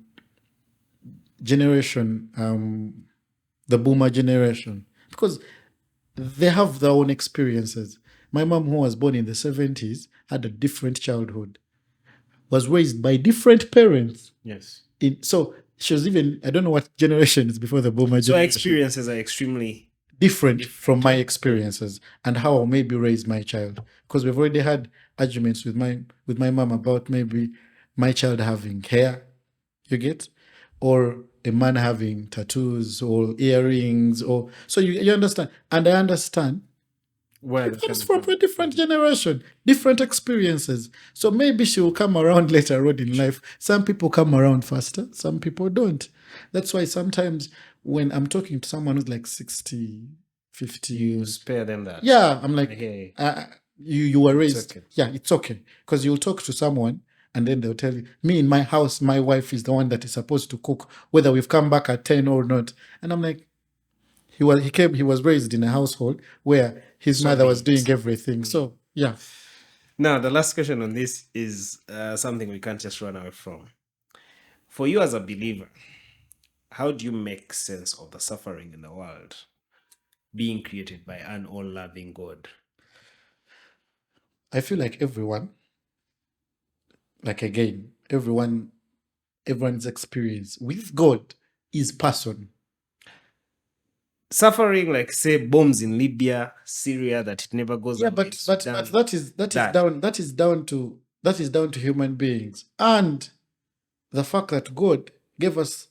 generation, the boomer generation, because they have their own experiences. My mom, who was born in the 70s, had a different childhood, was raised by different parents. Yes. So she was even, I don't know what generation is before the boomer So our generation. experiences are extremely Different from my experiences and how I'll maybe raise my child. Because we've already had arguments with my mom about maybe my child having hair, you get, or a man having tattoos or earrings, or so you understand. And I understand well it comes from a different generation, different experiences. So maybe she will come around later on in life. Some people come around faster, some people don't. That's why sometimes when I'm talking to someone who's like 60, 50, you spare them that. yeah, I'm like, Hey, you were raised. It's okay. Yeah, it's okay. Because you'll talk to someone and then they'll tell you, me in my house, my wife is the one that is supposed to cook, whether we've come back at 10 or not. And I'm like, he was raised in a household where his mother was doing everything. So yeah. Now, the last question on this is something we can't just run away from. For you as a believer, how do you make sense of the suffering in the world being created by an all-loving God? I feel like everyone, like again, everyone's experience with God is person. Suffering, like say bombs in Libya, Syria, that it never goes Yeah, away. but Sudan, that is down to human beings and the fact that God gave us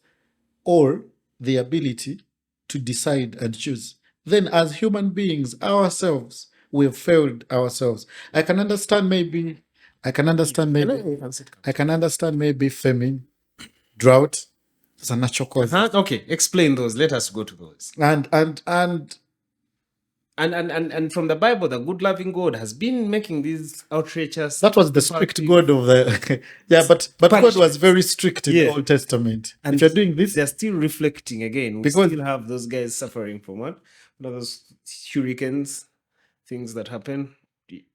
all the ability to decide and choose. Then, as human beings ourselves, we've failed ourselves. I can understand maybe, I can understand maybe, I can understand maybe famine, drought, it's a natural cause, Okay, explain those. Let us go to those. And from the Bible, the good loving God has been making these outrageous. that was the strict God of the yeah, but God was punishments. very strict in the Yes. Old Testament. And if you're doing this, they're still reflecting again. We Because- still have those guys suffering from what? Those hurricanes, things that happen. I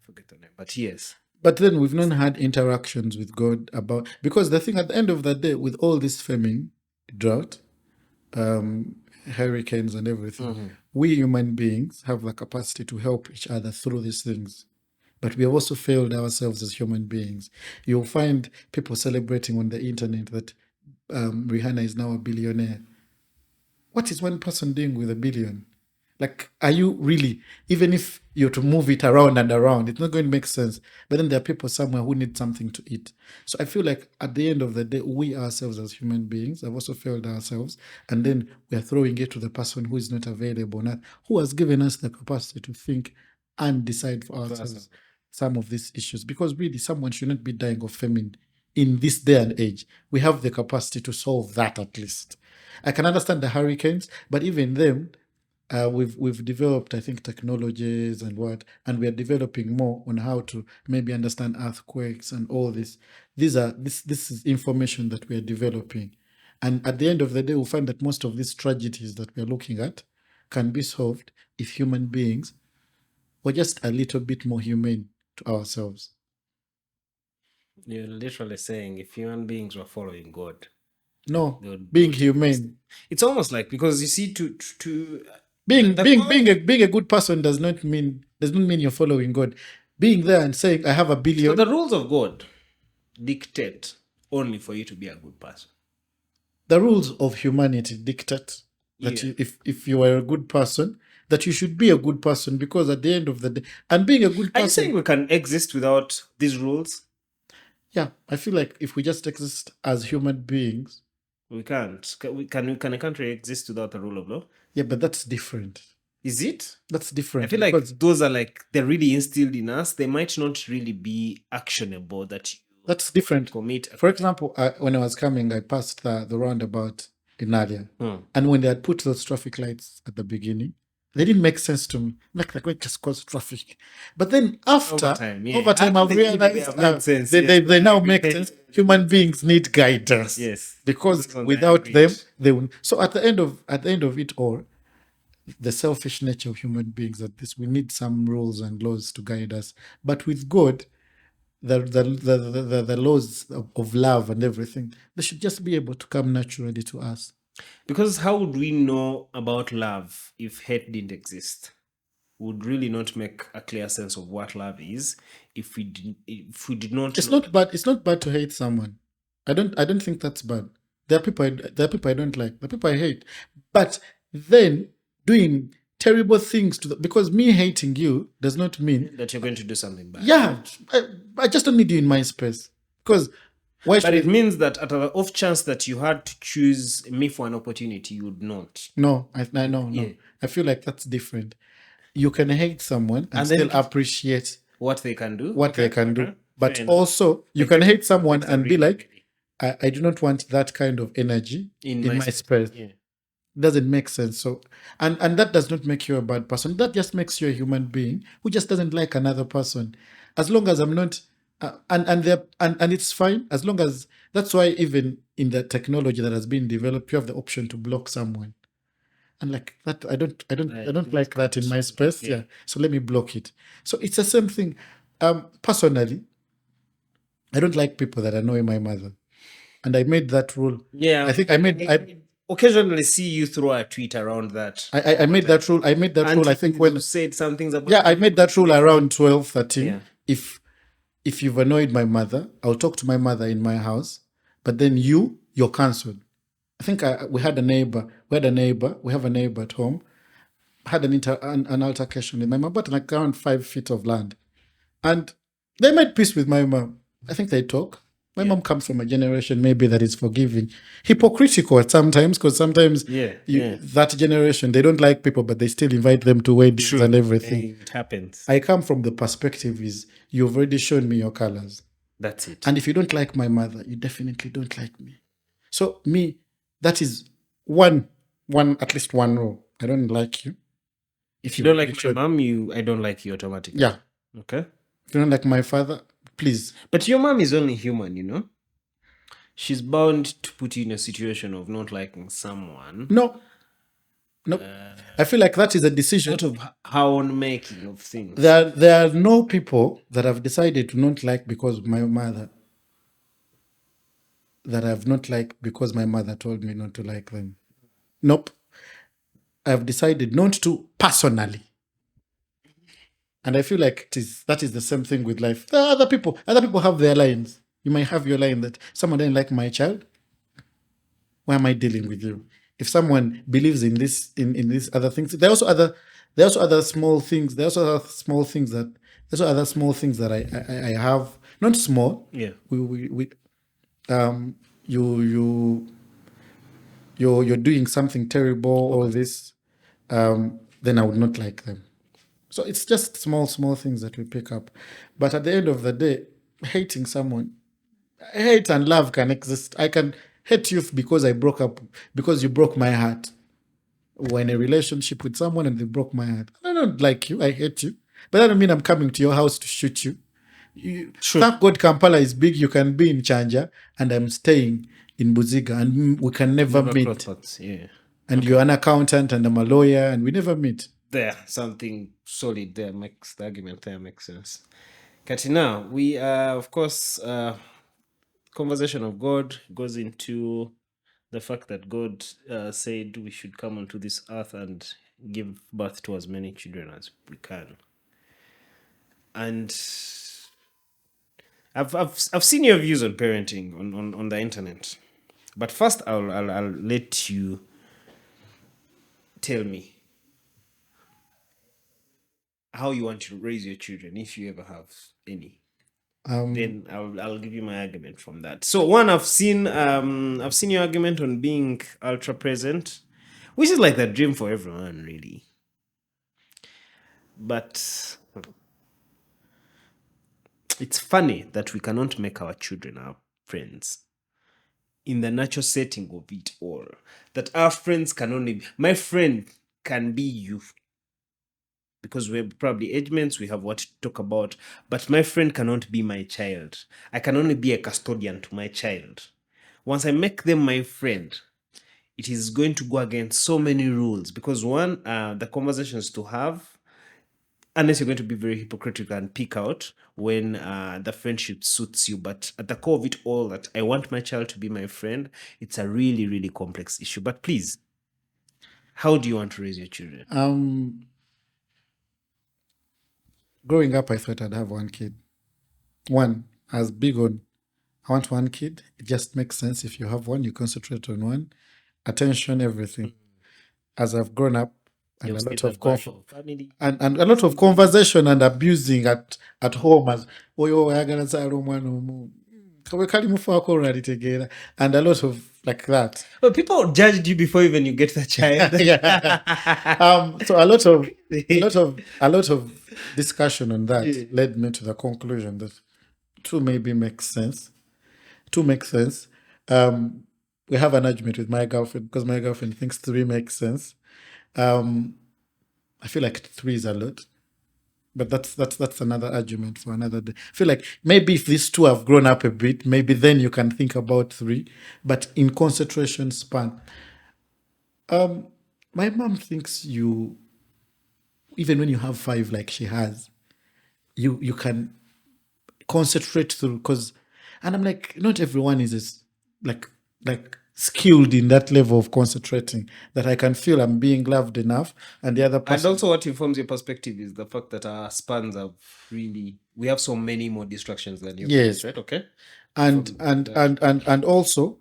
forget the name, but yes. but then we've not had interactions with God about, because the thing at the end of the day, with all this famine, drought, hurricanes and everything, we human beings have the capacity to help each other through these things. But we have also failed ourselves as human beings. You'll find people celebrating on the internet that Rihanna is now a billionaire. What is one person doing with $1 billion? Like, are you really, even if you're to move it around and around, it's not going to make sense. But then there are people somewhere who need something to eat. So I feel like at the end of the day, we ourselves as human beings have also failed ourselves. And then we are throwing it to the person who is not available, not who has given us the capacity to think and decide for ourselves some of these issues. Because really, someone should not be dying of famine in this day and age. We have the capacity to solve that at least. I can understand the hurricanes, but even them, we've developed, I think, technologies and we are developing more on how to maybe understand earthquakes and all this. This is information that we are developing, and at the end of the day, we'll find that most of these tragedies that we are looking at can be solved if human beings were just a little bit more humane to ourselves. You're literally saying if human beings were following God, No, they would being humane. It's almost like, because you see, to being a good person does not mean you're following God. Being there and saying I have $1 billion. So the rules of God dictate only for you to be a good person. The rules of humanity dictate that if you are a good person, that you should be a good person, because at the end of the day, and being a good person. Are you saying we can exist without these rules? Yeah, I feel like if we just exist as human beings, we can't. Can a country exist without the rule of law? Yeah, but that's different. Is it? That's different. I feel like those are like, they're really instilled in us. They might not really be actionable. That's different. Commit. For example, when I was coming, I passed the roundabout in Alia. And when they had put those traffic lights at the beginning, they didn't make sense to me. Like, they're going to just cause traffic. But then over time I've realized they now make sense. Human beings need guidance. Yes. Because without them, they will. So at the end of it all, the selfish nature of human beings, that we need some rules and laws to guide us. But with God, the laws of love and everything, they should just be able to come naturally to us. Because how would we know about love if hate didn't exist? We would really not make a clear sense of what love is if we did not. It's not bad. It's not bad to hate someone. I don't think that's bad. There are people I don't like. There are people I hate. But then doing terrible things because me hating you does not mean that you're going to do something bad. Yeah, I just don't need you in my space. Because but it means that at the off chance that you had to choose me for an opportunity, you would not. No, I know. Yeah. I feel like that's different. You can hate someone and still appreciate what they can do. But also, you can hate someone and be like, I do not want that kind of energy in my space. Yeah. Doesn't make sense. So, and that does not make you a bad person. That just makes you a human being who just doesn't like another person. As long as I'm not, and it's fine. As long as, that's why even in the technology that has been developed, you have the option to block someone. And like that, I don't like that in my space. Yeah. So let me block it. So it's the same thing. Personally, I don't like people that annoy my mother, and I made that rule. Yeah, I think I made I occasionally see you throw a tweet around that. I made that rule. I made that rule. I think Aunties when who said some things about yeah, I made that rule around 12, 13. Yeah. If you've annoyed my mother, I'll talk to my mother in my house, but then you're cancelled. I think we had a neighbor. We have a neighbor at home. Had an altercation with my mom, but like around 5 feet of land, and they made peace with my mom. I think they talk. My mom comes from a generation maybe that is forgiving, hypocritical at sometimes, because sometimes that generation they don't like people, but they still invite them to weddings and everything. It happens. I come from the perspective is you've already shown me your colors. That's it. And if you don't like my mother, you definitely don't like me. So me, that is at least one rule. I don't like you. If you don't like my mom, I don't like you automatically. Yeah. Okay. If you don't like my father, please. But your mom is only human, you know? She's bound to put you in a situation of not liking someone. No. I feel like that is a decision. Sort of her own making of things. There are no people that have decided to not like because of my mother. That I've not liked because my mother told me not to like them. Nope. I've decided not to personally. And I feel like that is the same thing with life. There are other people have their lines. You might have your line that someone didn't like my child. Why am I dealing with you? If someone believes in this, in these other things, there are also other small things. There's other small things that I have. Not small. Yeah. You're doing something terrible, all this, then I would not like them. So it's just small things that we pick up. But at the end of the day, hating someone, hate and love can exist. I can hate you because because you broke my heart. We're in a relationship with someone and they broke my heart. I don't like you, I hate you. But that don't mean I'm coming to your house to shoot you. Thank God Kampala is big, you can be in Chanja, and I'm staying in Buziga, and we can never meet. Yeah. And you're an accountant and I'm a lawyer, and we never meet. There, something solid there makes the argument there makes sense. Katina, we of course conversation of God goes into the fact that God said we should come onto this earth and give birth to as many children as we can. And I've seen your views on parenting on the internet, but first I'll let you tell me how you want to raise your children, if you ever have any. Then I'll give you my argument from that. So one, I've seen your argument on being ultra present, which is like the dream for everyone, really. But it's funny that we cannot make our children our friends in the natural setting of it all. That our friends can only be, my friend can be you. Because we're probably age mates, we have what to talk about. But my friend cannot be my child. I can only be a custodian to my child. Once I make them my friend, it is going to go against so many rules. Because one, the conversations to have, unless you're going to be very hypocritical and pick out when the friendship suits you. But at the core of it all, that I want my child to be my friend, it's a really, really complex issue. But please, how do you want to raise your children? Growing up, I thought I'd have one kid. One, I was big on, I want one kid. It just makes sense. If you have one, you concentrate on one. Attention, everything. As I've grown up, and a lot of and a lot of conversation and abusing at home as and a lot of like that. Well, people judged you before even you get the child. So a lot of discussion on that led me to the conclusion that two maybe makes sense. We have an argument with my girlfriend because my girlfriend thinks three makes sense. I feel like three is a lot, but that's another argument for another day. I feel like maybe if these two have grown up a bit, maybe then you can think about three. But in concentration span, my mom thinks you, even when you have five like she has, you can concentrate through, and I'm like, not everyone is as, like skilled in that level of concentrating that I can feel I'm being loved enough, and the other And person. also, what informs your perspective is the fact that our spans have we have so many more distractions than you. Yes. Right? Okay. And also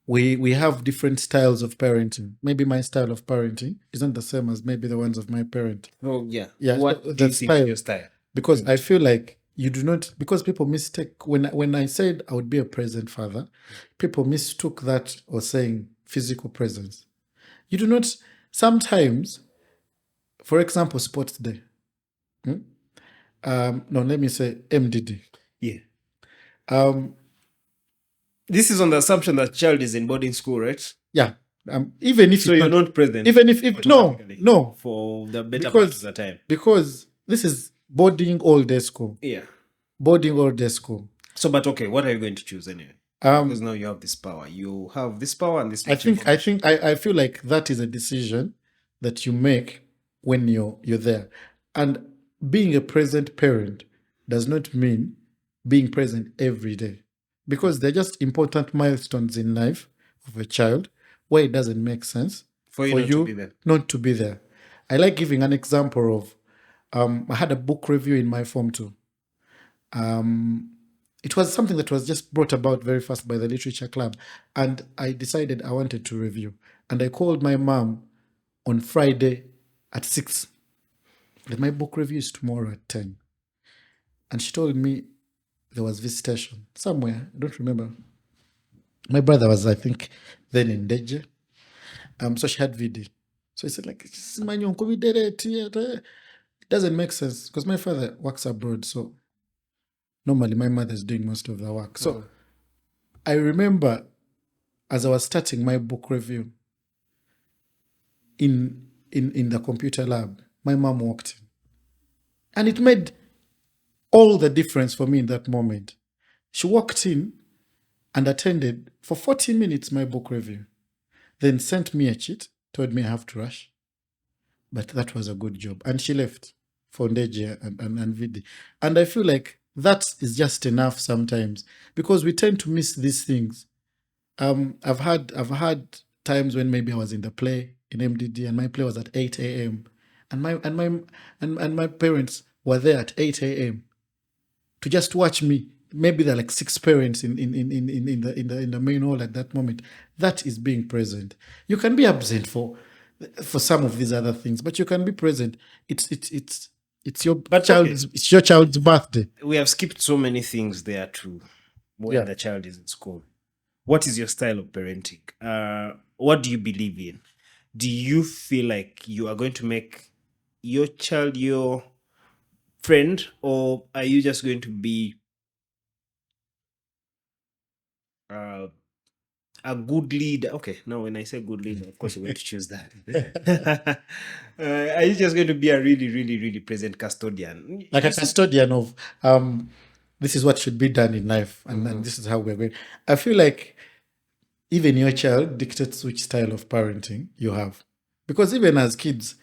we have different styles of parenting. Maybe my style of parenting isn't the same as maybe the ones of my parent. Oh yeah. Yeah, What so do you the think is style, your style? because I feel like you do not, because people mistake, when I said I would be a present father, people mistook that or saying physical presence. You do not, sometimes, for example, sports day. No, let me say MDD. Yeah. Um, This is on the assumption that child is in boarding school, right? yeah. Even if So it's you're not present. even if no, automatically for the better part of the time. because this is boarding all day school. Yeah. Boarding all day school. So, but okay, what are you going to choose anyway? Because now you have this power. You have this power and this. I feel like that is a decision that you make when you're there. And being a present parent does not mean being present every day, because they're just important milestones in life of a child where it doesn't make sense For you not to be there. not to be there. I like giving an example of I had a book review in my form too. It was something that was just brought about very fast by the literature club, and I decided I wanted to review. And I called my mom on Friday at 6. And my book review is tomorrow at 10. And she told me there was visitation somewhere. I don't remember. My brother was, I think, then in Deje. So she had VD. So he said, like, it doesn't make sense because my father works abroad. So normally my mother's doing most of the work. So I remember as I was starting my book review in the computer lab, my mom walked in. And it made all the difference for me in that moment. She walked in and attended for 40 minutes my book review, then sent me a cheat, told me I have to rush. But that was a good job. And she left for Ndeje and Vidi. And I feel like that is just enough sometimes because we tend to miss these things. I've had times when maybe I was in the play in MDD and my play was at 8 a.m. and my parents were there at 8 a.m. to just watch me. Maybe there are like 6 parents in the main hall at that moment. That is being present. You can be absent for some of these other things, but you can be present. It's your it's your child's birthday. We have skipped so many things there too when the child is in school. What is your style of parenting? What do you believe in? Do you feel like you are going to make your child your friend, or are you just going to be a good leader? Okay, now when I say good leader, of course you're going to choose that. Are you just going to be a really, really, really present custodian? Like a custodian of this is what should be done in life, and this is how we're going. I feel like even your child dictates which style of parenting you have. Because even as kids,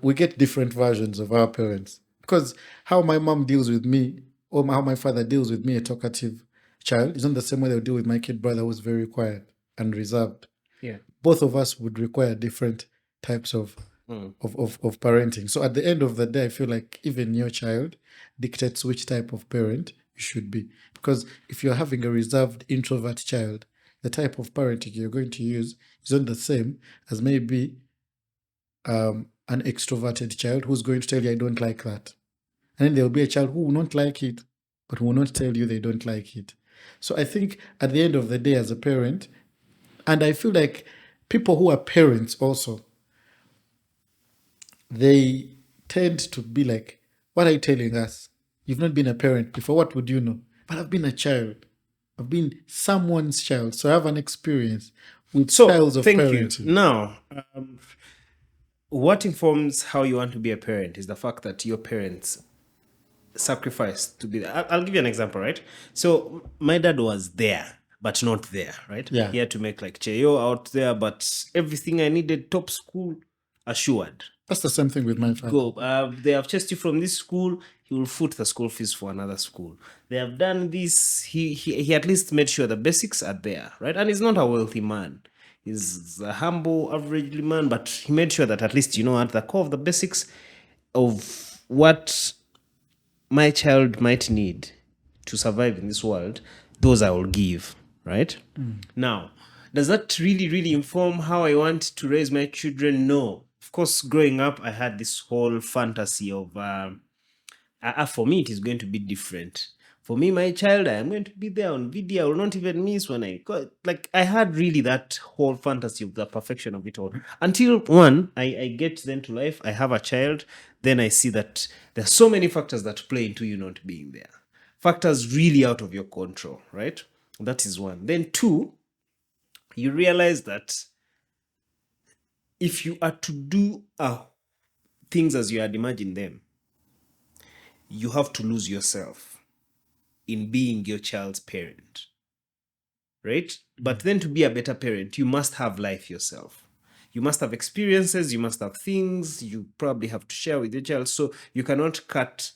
we get different versions of our parents. Because how my mom deals with me, or how my father deals with me, a talkative child, is not the same way they'll deal with my kid brother who's very quiet and reserved. Yeah. Both of us would require different types of parenting. So at the end of the day, I feel like even your child dictates which type of parent you should be. Because if you're having a reserved introvert child, the type of parenting you're going to use is not the same as maybe an extroverted child who's going to tell you, I don't like that. And then there'll be a child who will not like it, but will not tell you they don't like it. So I think at the end of the day, as a parent, and I feel like people who are parents also, they tend to be like, what are you telling us? You've not been a parent before. What would you know? But I've been a child. I've been someone's child. So I have an experience with styles of parenting. Now, what informs how you want to be a parent is the fact that your parents sacrificed to be there. I'll give you an example, right? So my dad was there, but not there, right? Yeah. He had to make like Cheyo out there, but everything I needed, top school assured. That's the same thing with my father. Go. They have chased you from this school. He will foot the school fees for another school. They have done this. He at least made sure the basics are there, right? And he's not a wealthy man. He's a humble, average man, but he made sure that at least at the core of the basics of what my child might need to survive in this world, those I will give, right? Now, does that really, really inform how I want to raise my children? No. Of course, growing up, I had this whole fantasy of, for me, it is going to be different. For me, my child, I am going to be there on video. I will not even miss when I go. Like, I had really that whole fantasy of the perfection of it all. Until I get then to life, I have a child, then I see that there are so many factors that play into you not being there. Factors really out of your control, right? That is one. Then two, you realize that if you are to do things as you had imagined them, you have to lose yourself in being your child's parent, right? But then to be a better parent, you must have life yourself. You must have experiences, you must have things you probably have to share with your child. So you cannot cut.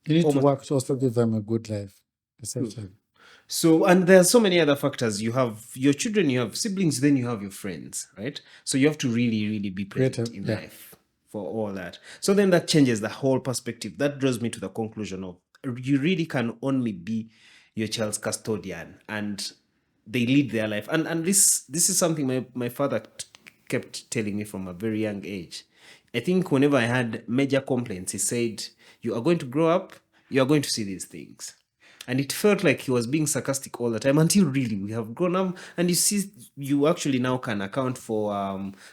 You need to work to also give them a good life, essentially. So, and there are so many other factors. You have your children, you have siblings, then you have your friends, right? So you have to really, really be present in life for all that. So then that changes the whole perspective. That draws me to the conclusion of you really can only be your child's custodian and they lead their life. And this is something my father kept telling me from a very young age. I think whenever I had major complaints, he said, you are going to grow up, you are going to see these things. And it felt like he was being sarcastic all the time until really we have grown up and you see, you actually now can account for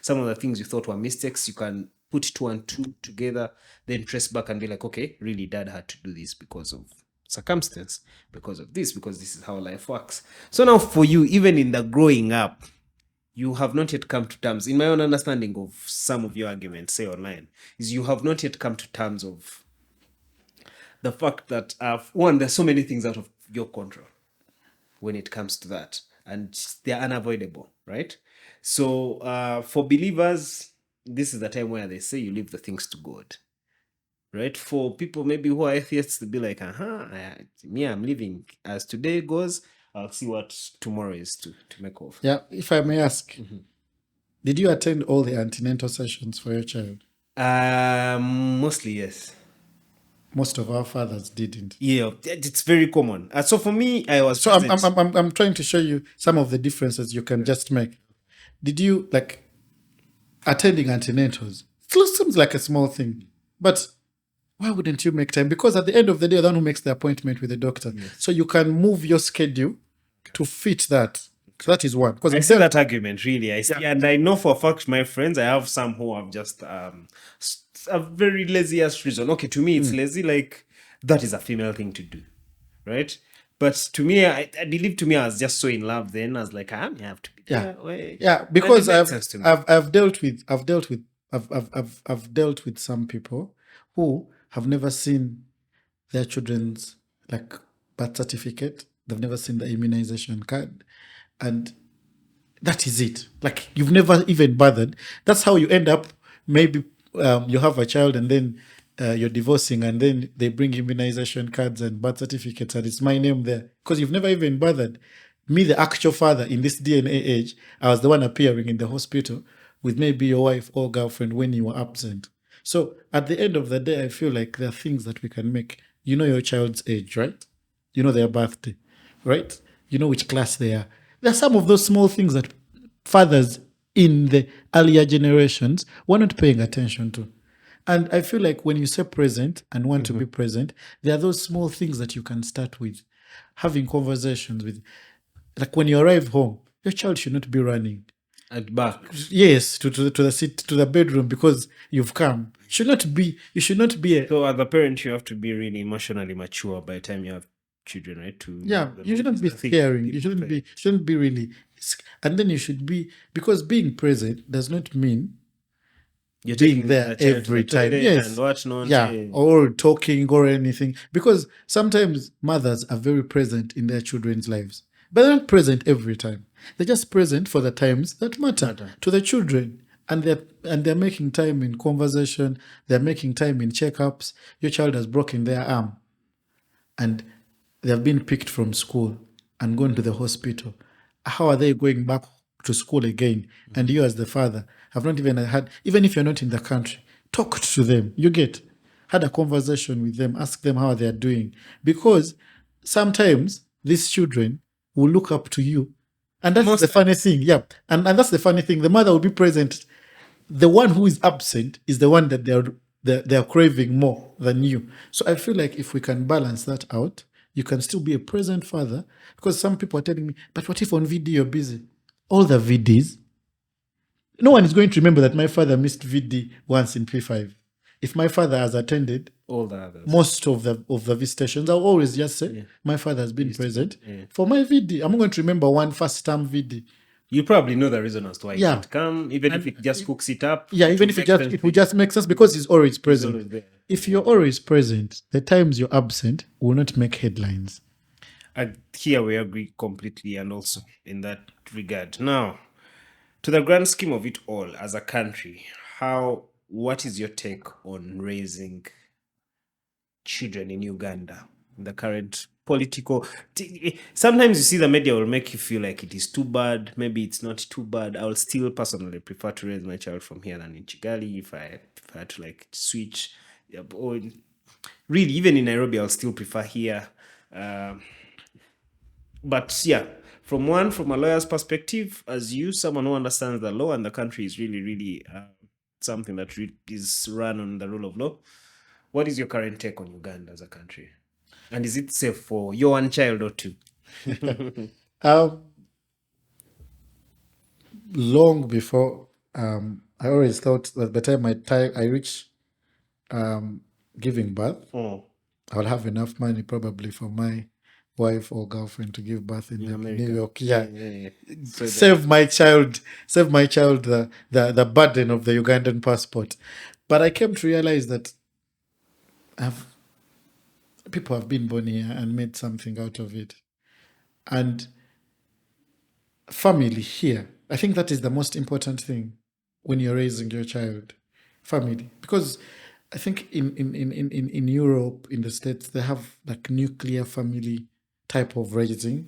some of the things you thought were mistakes. You can put two and two together, then trace back and be like, okay, really dad had to do this because of circumstance, because of this, because this is how life works. So now for you, even in the growing up, you have not yet come to terms, in my own understanding of some of your arguments, say online, is you have not yet come to terms of the fact that, one, there's so many things out of your control when it comes to that, and they're unavoidable, right? So for believers, this is the time where they say you leave the things to God, right? For people maybe who are atheists, they'll be like, me, I'm living as today goes. I'll see what tomorrow is to make of. Yeah, if I may ask, did you attend all the antenatal sessions for your child? Mostly, yes. Most of our fathers didn't. Yeah, it's very common. So for me, I was. So I'm trying to show you some of the differences you can just make. Did you attending antenatals? Still seems like a small thing, but why wouldn't you make time? Because at the end of the day, the one who makes the appointment with the doctor, so you can move your schedule to fit that. So that is one. Because I see that argument really. I see, and I know for a fact, my friends, I have some who have just a very lazy ass reason. Okay, to me, it's lazy. Like that is a female thing to do, right? But to me, I believe to me, I was just so in love then. I was like, I have to be there. Yeah, because I've dealt with some people who have never seen their children's birth certificate. They've never seen the immunization card, and that is it. Like you've never even bothered. That's how you end up. Maybe you have a child and then you're divorcing, and then they bring immunization cards and birth certificates, and it's my name there because you've never even bothered. Me, the actual father in this DNA age, I was the one appearing in the hospital with maybe your wife or girlfriend when you were absent. So at the end of the day, I feel like there are things that we can make. You know your child's age, right? You know their birthday, right? You know which class they are. There are some of those small things that fathers in the earlier generations were not paying attention to. And I feel like when you say present and want to be present, there are those small things that you can start with. Having conversations with, like when you arrive home, your child should not be running at back. Yes, to the seat, to the bedroom because you've come. You should not be. So as a parent, you have to be really emotionally mature by the time you have children, right? You shouldn't be caring. You shouldn't be really. And then you should be, because being present does not mean you're being there every time. Yes. And whatnot. Yeah. Or talking or anything. Because sometimes mothers are very present in their children's lives, but they're not present every time. They're just present for the times that matter to the children. and they're making time in conversation, they're making time in checkups. Your child has broken their arm, and they have been picked from school and gone to the hospital. How are they going back to school again? And you, as the father, have not even had, even if you're not in the country, talk to them. You get, had a conversation with them, ask them how they're doing. Because sometimes these children will look up to you. And that's Most the funny thing. Yeah. And that's the funny thing. The mother will be present. The one who is absent is the one that they're craving more than you. So I feel like if we can balance that out, you can still be a present father. Because some people are telling me, but what if on VD you're busy? All the VDs, no one is going to remember that my father missed VD once in P5. If my father has attended all the others. most of the visitations, I'll always just say my father has been present for my VD. I'm not going to remember one first term VD. You probably know the reason as to why he Yeah. can't come, even if it just hooks it up. Yeah, even if it will just make sense because he's always present. always there. If you're always present, the times you're absent will not make headlines. And here we agree completely, and also in that regard. Now, to the grand scheme of it all, as a country, what is your take on raising children in Uganda? The current political. Sometimes you see the media will make you feel like it is too bad. Maybe it's not too bad. I will still personally prefer to raise my child from here than in Kigali if I had to like switch. Or really, even in Nairobi, I'll still prefer here. But yeah, from a lawyer's perspective, as someone who understands the law and the country is really, really something that is run on the rule of law. What is your current take on Uganda as a country? And is it safe for your one child or two? Long before, I always thought that by the time I reach giving birth, I'll have enough money probably for my wife or girlfriend to give birth in New York. Yeah. So save my child the burden of the Ugandan passport. But I came to realize that people have been born here and made something out of it. And family here, I think that is the most important thing when you're raising your child. Family. Because I think in Europe, in the States, they have like nuclear family type of raising,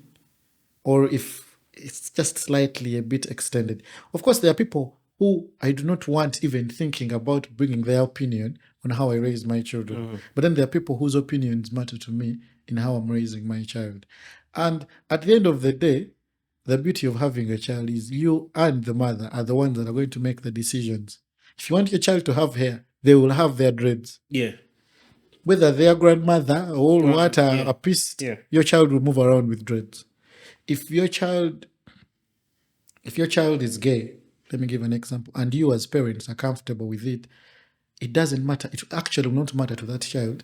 or if it's just slightly a bit extended. Of course, there are people who I do not want even thinking about bringing their opinion on how I raise my children. But then there are people whose opinions matter to me in how I'm raising my child. And at the end of the day, the beauty of having a child is you and the mother are the ones that are going to make the decisions. If you want your child to have hair, they will have their dreads. Yeah. Whether their grandmother or what a piece, your child will move around with dreads. If your child is gay, let me give an example, and you as parents are comfortable with it, it doesn't matter. It actually will not matter to that child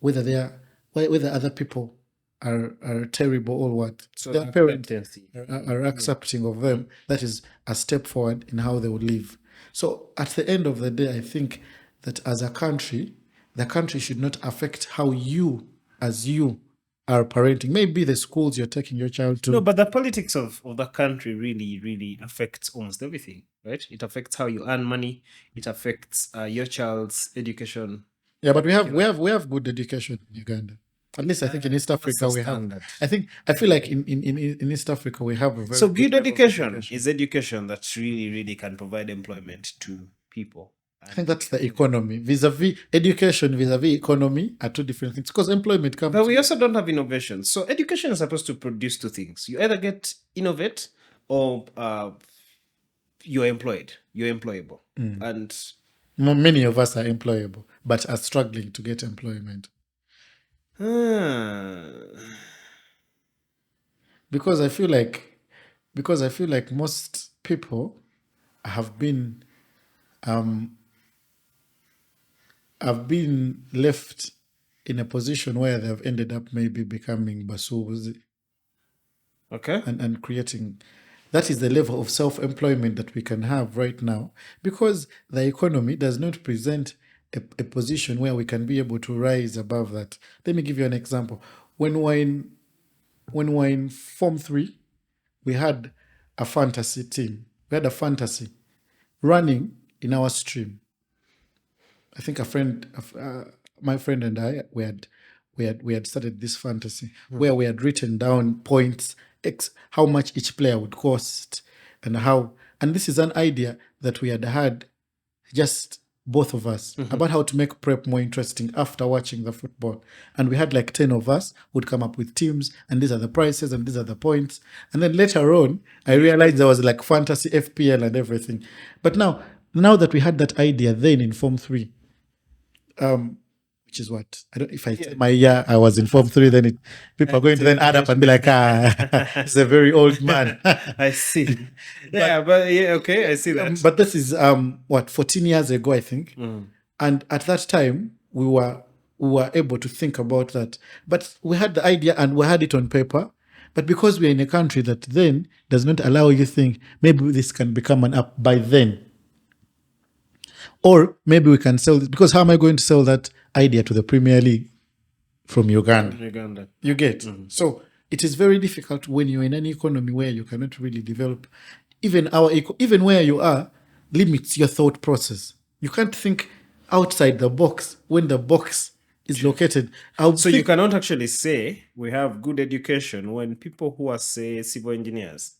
whether other people are terrible or what. So their parents are accepting of them. That is a step forward in how they will live. So at the end of the day, I think that as a country, the country should not affect how you are parenting. Maybe the schools you're taking your child to. No, but the politics of the country really, really affects almost everything, right? It affects how you earn money. It affects your child's education. Yeah, but we have good education in Uganda. At least I think in East Africa we have. I feel like in East Africa we have a very good education is education that really, really can provide employment to people. I think that's the economy. Vis-a-vis education, vis-a-vis economy are two different things because employment comes. But we also don't have innovation. So education is supposed to produce two things. You either get innovate or you're employed. You're employable. And many of us are employable, but are struggling to get employment. Because I feel like most people have been left in a position where they've ended up maybe becoming basuzi. Okay. And creating. That is the level of self-employment that we can have right now because the economy does not present a position where we can be able to rise above that. Let me give you an example. When we're in Form 3, we had a fantasy team. We had a fantasy running in our stream. I think my friend and I, we had started this fantasy where we had written down points, how much each player would cost, and this is an idea that we had just both of us about how to make prep more interesting after watching the football. And we had like 10 of us would come up with teams, and these are the prices and these are the points. And then later on, I realized there was like fantasy FPL and everything. But now that we had that idea then in Form 3, which is what I don't. If I say my year I was in Form 3, then people are going to then add up and be like, it's a very old man. I see. Okay, I see that. But this is 14 years ago, I think. And at that time, we were able to think about that. But we had the idea and we had it on paper. But because we're in a country that then does not allow you to think maybe this can become an app by then. Or maybe we can sell this, because how am I going to sell that idea to the Premier League from Uganda? You get? So it is very difficult when you're in an economy where you cannot really develop. Even where you are limits your thought process. You can't think outside the box when the box is located. You cannot actually say we have good education when people who are, say, civil engineers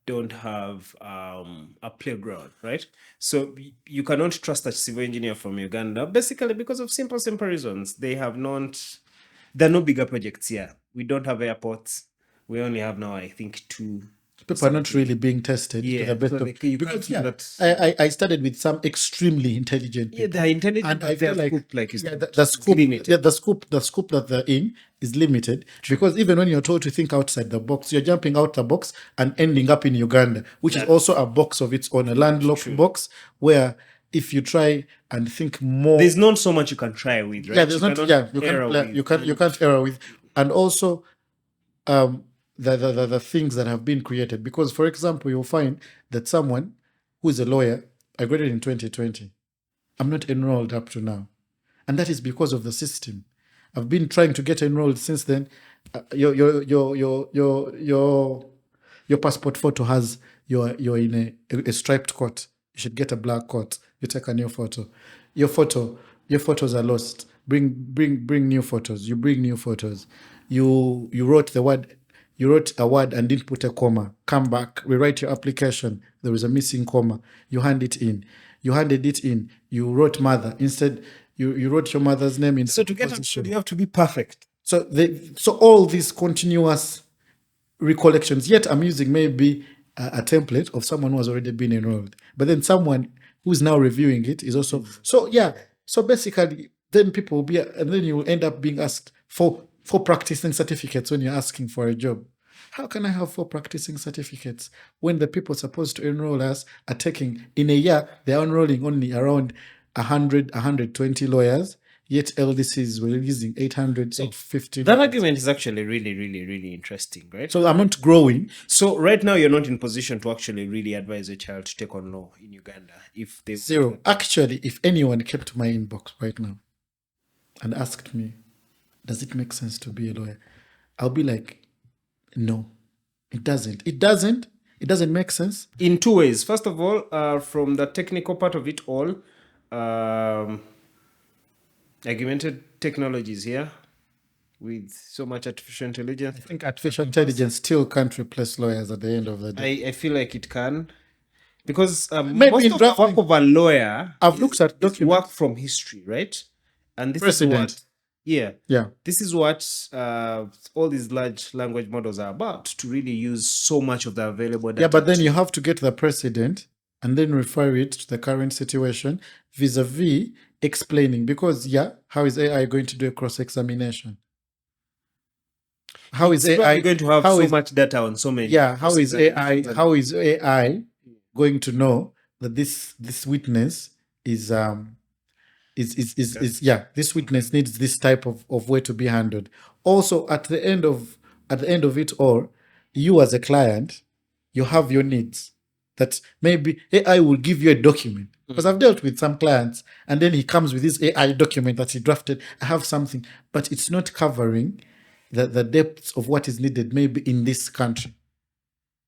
don't have a playground, right? So you cannot trust a civil engineer from Uganda, basically because of simple reasons. There are no bigger projects here. We don't have airports. We only have now, I think, 2. People are not really being tested to the best of. I studied with some extremely intelligent people. Yeah, they're intelligent, and I feel like the scope that they're in is limited. Because even when you're told to think outside the box, you're jumping out the box and ending up in Uganda, which is also a box of its own, a landlocked box where if you try and think more, there's not so much you can try with, right? You can't error with, and also the things that have been created. Because, for example, you'll find that someone who is a lawyer, I graduated in 2020. I'm not enrolled up to now. And that is because of the system. I've been trying to get enrolled since then. Your passport photo has you're in a striped coat. You should get a black coat. You take a new photo. Your photos are lost. Bring new photos. You bring new photos. You wrote a word and didn't put a comma. Come back, rewrite your application. There is a missing comma. You hand it in. You handed it in. You wrote mother. Instead, you wrote your mother's name in. So to get enrolled, you have to be perfect. So all these continuous recollections, yet I'm using maybe a template of someone who has already been enrolled. But then someone who's now reviewing it is also. So basically, then people will be, and then you will end up being asked for practicing certificates when you're asking for a job. How can I have 4 practicing certificates when the people supposed to enroll us are taking, in a year, they're enrolling only around 120 lawyers, yet LDCs were releasing 850. That argument is actually really, really, really interesting, right? So I'm not growing. So right now you're not in position to actually really advise a child to take on law in Uganda. If they Zero. Actually, if anyone came to my inbox right now and asked me, does it make sense to be a lawyer? I'll be like, no, it doesn't. It doesn't make sense. In 2 ways. First of all, from the technical part of it all, augmented technologies here with so much artificial intelligence. I think artificial intelligence still can't replace lawyers at the end of the day. I feel like it can. Because Maybe most of the work of a lawyer I've looked at documents. Work from history, right? And this Precedent. is what... Yeah. Yeah. This is what all these large language models are about, to really use so much of the available data. Yeah, but then you have to get the precedent and then refer it to the current situation vis-a-vis explaining. Because, how is AI going to do a cross-examination? How is AI going to have so much data on so many? Yeah, how is AI going to know that this witness is this witness needs this type of way to be handled. Also, at the end of it all, you as a client, you have your needs. That maybe AI will give you a document. Because I've dealt with some clients, and then he comes with this AI document that he drafted. I have something, but it's not covering the depths of what is needed maybe in this country.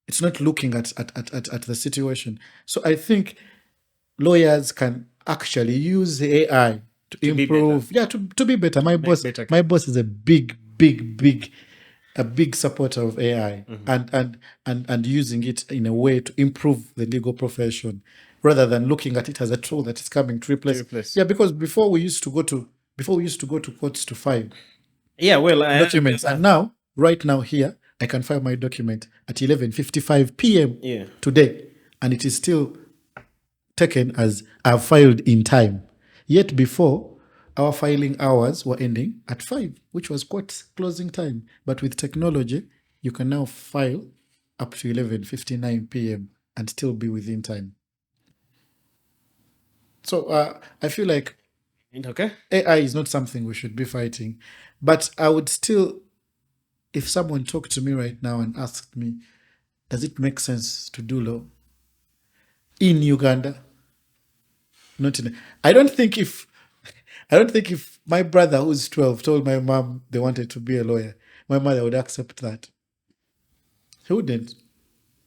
It's not looking at the situation. So I think lawyers can actually use AI to To be better. improve. Yeah, to be better. My boss, better my boss is a big supporter of AI and using it in a way to improve the legal profession rather than looking at it as a tool that is coming to replace. replace. Yeah, because before we used to go to courts to file Yeah, well, I documents, and now right now here I can file my document at 11:55 p.m. Yeah. today, and it is still taken as I've filed in time. Yet before, our filing hours were ending at 5, which was court closing time. But with technology, you can now file up to 11:59 p.m. and still be within time. So I feel like Okay. AI is not something we should be fighting. But I would still, if someone talked to me right now and asked me, does it make sense to do law in Uganda? Not in. I don't think if my brother who's 12 told my mom they wanted to be a lawyer, my mother would accept that. She wouldn't.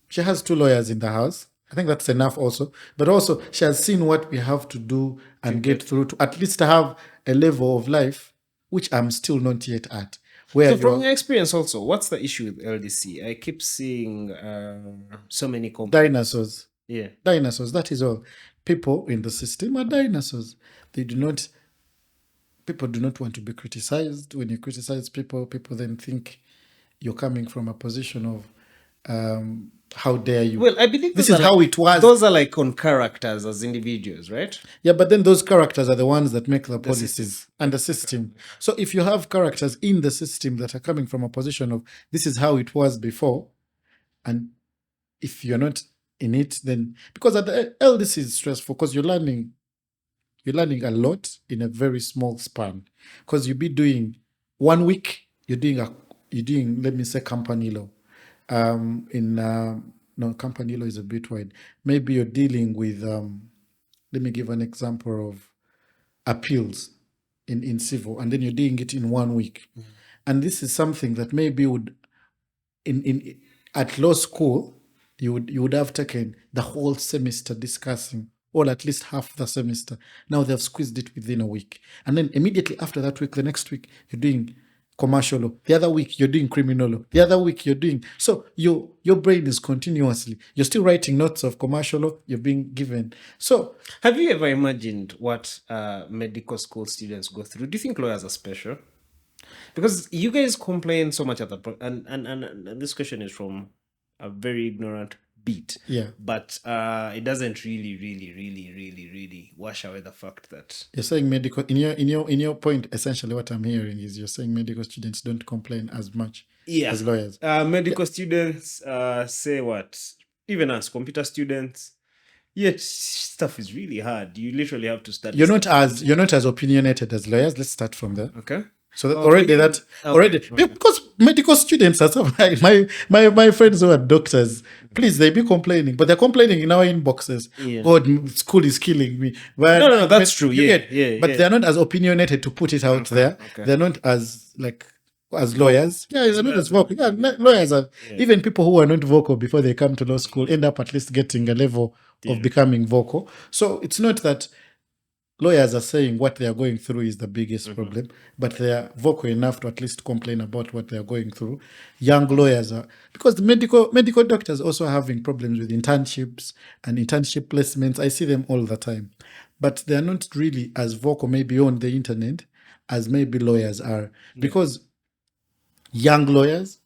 She has 2 lawyers in the house. I think that's enough also. But also, she has seen what we have to do and get through to at least have a level of life which I'm still not yet at. Where So from your experience also, what's the issue with LDC? I keep seeing so many complaints. dinosaurs. Yeah. Dinosaurs, that is all. People in the system are dinosaurs. People do not want to be criticized. When you criticize people then think you're coming from a position of how dare you. Well, I believe this those is are how like- it was. Those are like on characters as individuals, right? Yeah, but then those characters are the ones that make the policies and the system. So if you have characters in the system that are coming from a position of this is how it was before, and if you're not in it, then because at the LDC is stressful because you're learning a lot in a very small span. Because you'll be doing 1 week, you're doing let me say company law. No, company law is a bit wide. Maybe you're dealing with let me give an example of appeals in civil, and then you're doing it in 1 week. And this is something that maybe would in at law school you would have taken the whole semester discussing, or at least half the semester. Now they've squeezed it within a week, and then immediately after that week, the next week you're doing commercial law, the other week you're doing criminal law, the other week you're doing, so your brain is continuously, you're still writing notes of commercial law, you're being given. So Have you ever imagined what medical school students go through? Do you think lawyers are special? Because you guys complain so much at the and this question is from a very ignorant beat. yeah, But it doesn't really wash away the fact that you're saying medical in your point. Essentially, what I'm hearing is you're saying medical students don't complain as much as lawyers. medical students say what? Even as computer students, yet stuff is really hard. You literally have to study. You're not as opinionated as lawyers. Let's start from there. Okay. So that Okay. because medical students are some, my friends who are doctors, please, they be complaining, but they're complaining in our inboxes. Yeah. God, school is killing me. But, No, that's true. you Yeah, get- yeah, But yeah. they're not as opinionated to put it out there. okay. They're not as as lawyers. Yeah, they're not as vocal. Yeah, lawyers are even people who are not vocal before they come to law school end up at least getting a level of becoming vocal. So it's not that lawyers are saying what they are going through is the biggest problem, but they are vocal enough to at least complain about what they are going through. Young lawyers are, because the medical doctors also are having problems with internships and internship placements. I see them all the time, but they are not really as vocal maybe on the internet as maybe lawyers are, because young lawyers,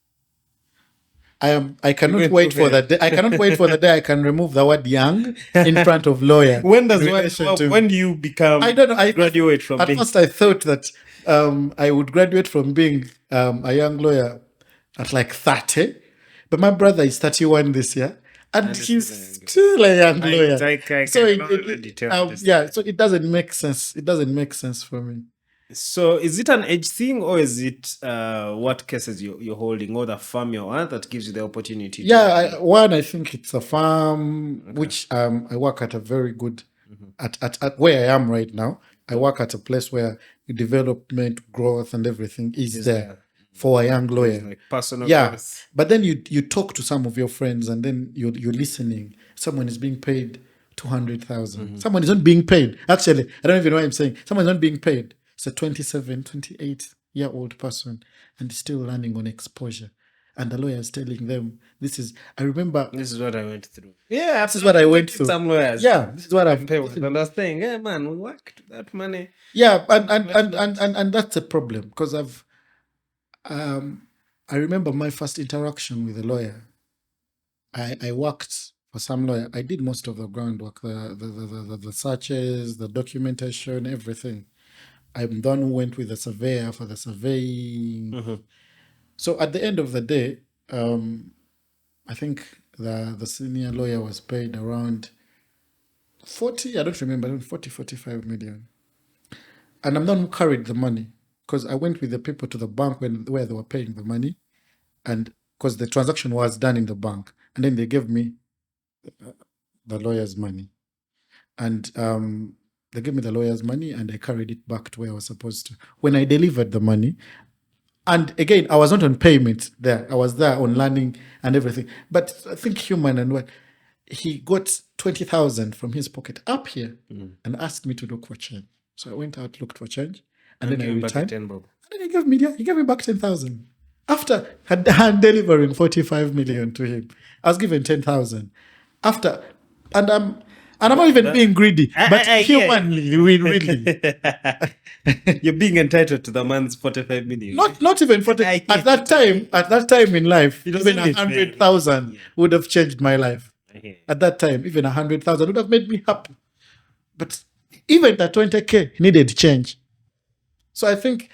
I cannot going wait through for that day. I cannot wait for the day I can remove the word young in front of lawyer. When in relation to- when do you become? I don't know. I graduate from At being- first, I thought that I would graduate from being a young lawyer at like 30, but my brother is 31 this year, and he's still a young lawyer. I So can already tell this. yeah, so it doesn't make sense. It doesn't make sense for me. So is it an age thing, or is it what cases you're holding, or the firm you're at that gives you the opportunity? Yeah, I think it's a farm which I work at a very good at where I am right now. I work at a place where development, growth, and everything is there for a young lawyer. like personal Yeah, growth. but then you talk to some of your friends, and then you're listening. Someone is being paid 200,000. Someone is not being paid. Actually, I don't even know what I'm saying. Someone is not being paid. It's a 27, 28-year-old person and still running on exposure. And the lawyer is telling them, this is, I remember, This is what I went through. Yeah, this is what I went through. Some lawyers. Yeah, this is what I've pay with. And I was saying, yeah, man, we worked that money. Yeah, and that's a problem because I remember my first interaction with a lawyer. I worked for some lawyer. I did most of the groundwork, the searches, the documentation, everything. I'm the one who went with the surveyor for the surveying. So at the end of the day, I think the senior lawyer was paid around 40, I don't remember, 40, 45 million. And I'm the one who carried the money because I went with the people to the bank where they were paying the money, and because the transaction was done in the bank, and then they gave me the lawyer's money, and they gave me the lawyer's money, and I carried it back to where I was supposed to. When I delivered the money, and again, I was not on payment there. I was there on learning and everything. But I think human and what he got 20,000 from his pocket up here and asked me to look for change. So I went out, looked for change, and then I returned. And then he gave me back 10,000. After hand delivering 45 million to him, I was given 10,000. After, and I'm not even being greedy, but humanly, really. You're being entitled to the man's 45 million. Not even 40. At that time in life, even 100,000 would have changed my life. At that time, even 100,000 would have made me happy. But even that 20K needed change. So I think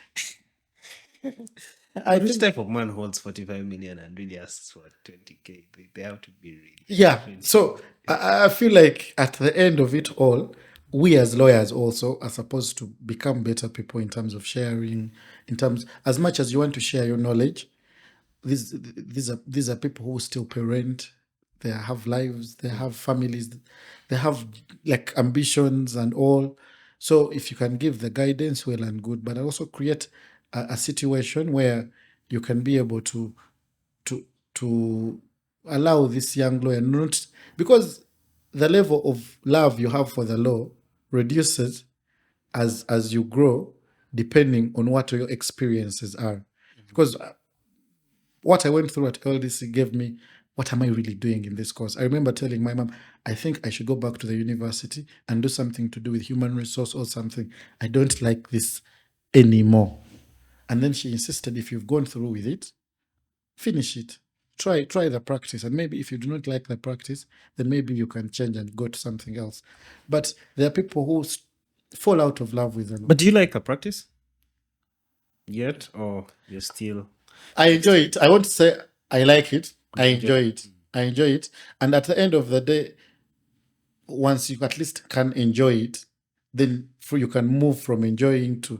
this type of man holds 45 million and really asks for 20K. They have to be really. Yeah. So I feel like at the end of it all, we as lawyers also are supposed to become better people in terms of sharing, in terms, as much as you want to share your knowledge, these are people who still parent, they have lives, they have families, they have like ambitions and all. So if you can give the guidance, well and good, but also create a situation where you can be able to allow this young lawyer not, because the level of love you have for the law reduces as you grow, depending on what your experiences are. Because what I went through at LDC gave me, what am I really doing in this course? I remember telling my mom, I think I should go back to the university and do something to do with human resource or something. I don't like this anymore. And then she insisted, if you've gone through with it, finish it. Try the practice. And maybe if you do not like the practice, then maybe you can change and go to something else. But there are people who fall out of love with them. But do you like the practice yet, or you're still? I enjoy it. I want to say I like it. I enjoy it. I enjoy it. And at the end of the day, once you at least can enjoy it, then you can move from enjoying to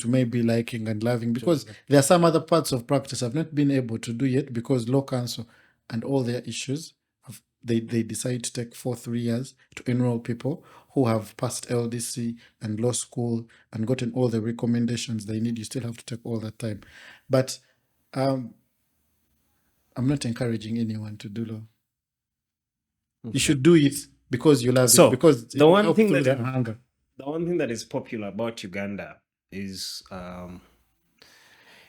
maybe liking and loving, because there are some other parts of practice I've not been able to do yet because law council and all their issues, they decide to take 3 years to enroll people who have passed LDC and law school and gotten all the recommendations they need. You still have to take all that time. But I'm not encouraging anyone to do law. Okay. You should do it because you love it. Because the one thing that is popular about Uganda is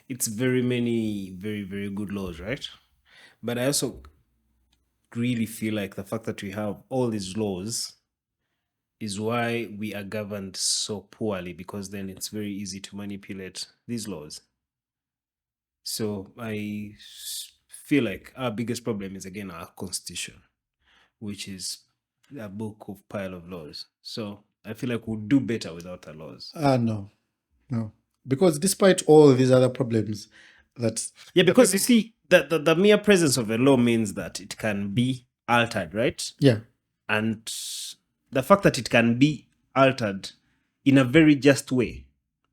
it's very many very, very good laws, right? But I also really feel like the fact that we have all these laws is why we are governed so poorly, because then it's very easy to manipulate these laws. So I feel like our biggest problem is, again, our constitution, which is a book of pile of laws. So I feel like we'll do better without the laws. No. Because despite all these other problems because you see, the mere presence of a law means that it can be altered, right? Yeah. And the fact that it can be altered in a very just way,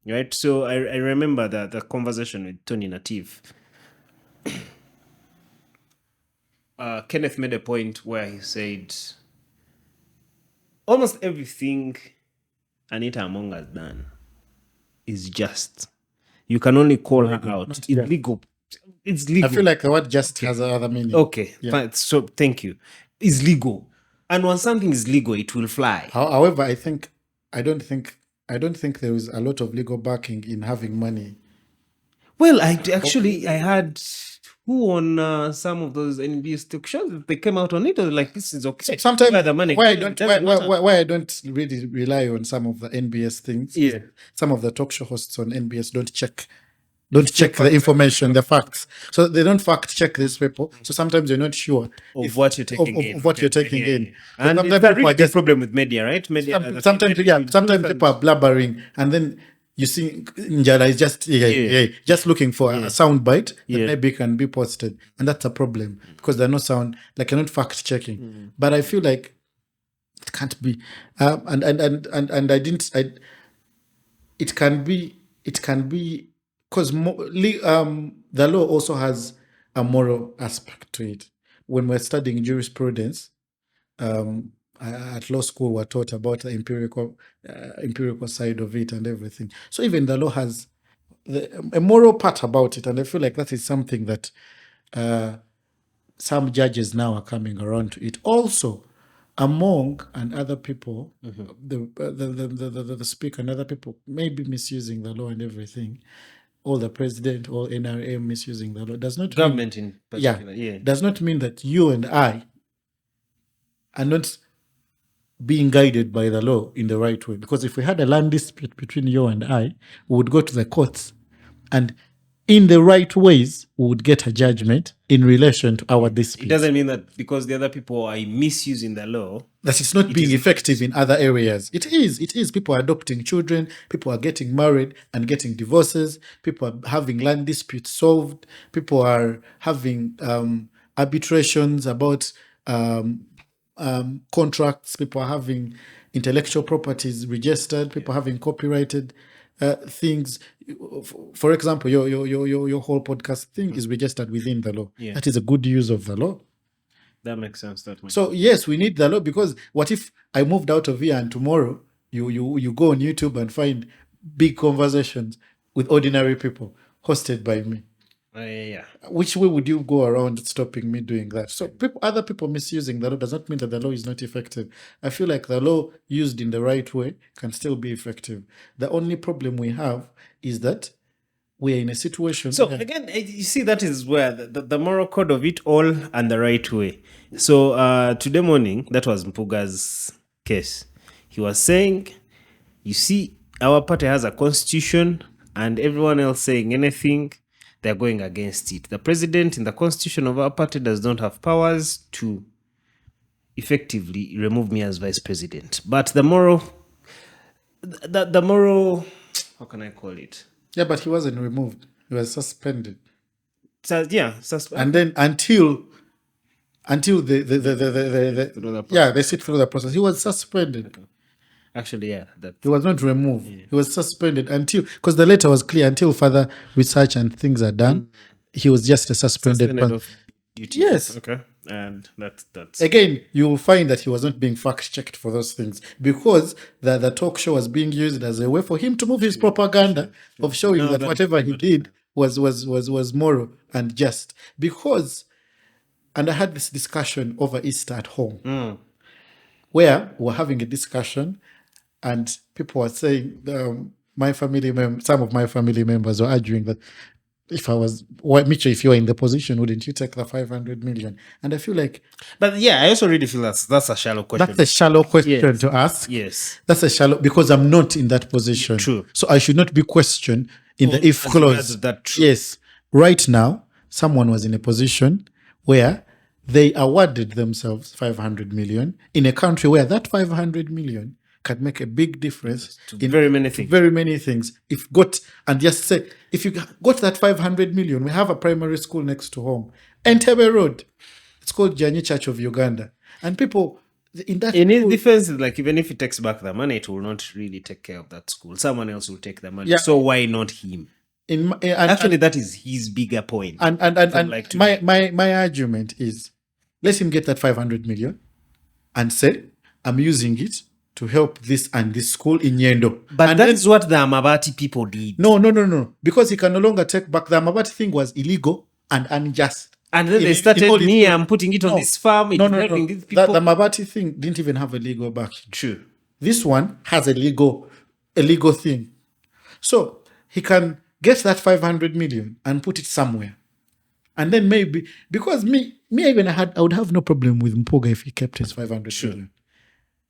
right? So I remember the conversation with Tony Natif. Kenneth made a point where he said, almost everything Anita Among has done is just. You can only call her out. It's legal. It's legal. I feel like the word just has another meaning. Okay, fine. So thank you. It's legal. And when something is legal, it will fly. However, I don't think there is a lot of legal backing in having money. Well, I had who on some of those NBS talk shows, they came out on it, or like, this is okay. Sometimes Where the money why I goes, don't it doesn't matter. why I don't really rely on some of the NBS things. Yeah. Some of the talk show hosts on NBS don't check the information, the facts. So they don't fact check these people. So sometimes you're not sure Of what you're taking in. of what you're taking Yeah. in. And Sometimes it's a people really are big just problem with media, right? Media. sometimes people are blabbering, and then you see Njala is just looking for a sound bite that maybe can be posted, and that's a problem because there's no sound, like you're not fact checking. But I feel like it can't be, and it can be because the law also has a moral aspect to it. When we're studying jurisprudence, at law school, we're taught about the empirical side of it and everything. So even the law has a moral part about it, and I feel like that is something that some judges now are coming around to it. Also, among and other people, the speaker and other people may be misusing the law and everything, or the president or NRA misusing the law, does not Government mean, in particular, does not mean that you and I are not being guided by the law in the right way. Because if we had a land dispute between you and I, we would go to the courts, and in the right ways, we would get a judgment in relation to our dispute. It doesn't mean that because the other people are misusing the law, that it's not being effective in other areas. It is. People are adopting children, people are getting married and getting divorces, people are having land disputes solved, people are having arbitrations about contracts, people are having intellectual properties registered, people are having copyrighted things. For example, your whole podcast thing is registered within the law. That is a good use of the law. That makes sense. So yes, we need the law, because what if I moved out of here and tomorrow you go on YouTube and find big conversations with ordinary people hosted by me? Which way would you go around stopping me doing that? So other people misusing the law does not mean that the law is not effective. I feel like the law used in the right way can still be effective. The only problem we have is that we are in a situation. So again, you see, that is where the moral code of it all and the right way. So today morning, that was Mpuuga's case. He was saying, you see, our party has a constitution, and everyone else saying anything, they're going against it. The president in the constitution of our party does not have powers to effectively remove me as vice president. But the moral, how can I call it? Yeah, but he wasn't removed. He was suspended. So, suspended. And then until they sit through the process, he was suspended. Okay. Actually, he was not removed. He was suspended until, because the letter was clear, until further research and things are done. He was just a suspended person. Yes. Okay. And that's again, you will find that he was not being fact checked for those things, because the talk show was being used as a way for him to move his propaganda of showing that whatever he did was moral and just. Because, and I had this discussion over Easter at home, where we were having a discussion, and people were saying, some of my family members were arguing that if I was, Mitchell, if you were in the position, wouldn't you take the 500 million? And I feel like, but I also really feel that's a shallow question. That's a shallow question to ask. Yes, that's a shallow, because I'm not in that position. True. So I should not be questioned in the if clause. Yes. Right now, someone was in a position where they awarded themselves 500 million in a country where that 500 million can make a big difference in very many things. If you got that 500 million, we have a primary school next to home, Entebbe Road. It's called Janyi Church of Uganda. And people in his defense, like, even if he takes back the money, it will not really take care of that school. Someone else will take the money. Yeah. So why not him? Actually, that is his bigger point. And my argument is, let him get that 500 million and say, I'm using it to help this and this school in Nyendo. But that is what the Amabati people did. No. Because he can no longer take back. The Amabati thing was illegal and unjust. And then they in started all its me, glory. I'm putting it on No. this farm, it's No, no, no. helping these The people. Mabati thing didn't even have a legal backing. True. This one has a legal thing. So he can get that 500 million and put it somewhere. And then maybe, because I would have no problem with Mpuuga if he kept his 500 million.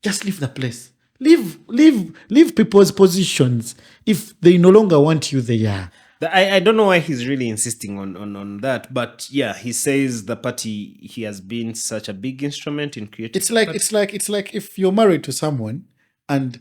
Just leave the place. Leave people's positions. If they no longer want you, they are. I don't know why he's really insisting on that, but yeah, he says the party, he has been such a big instrument in creating. It's like if you're married to someone and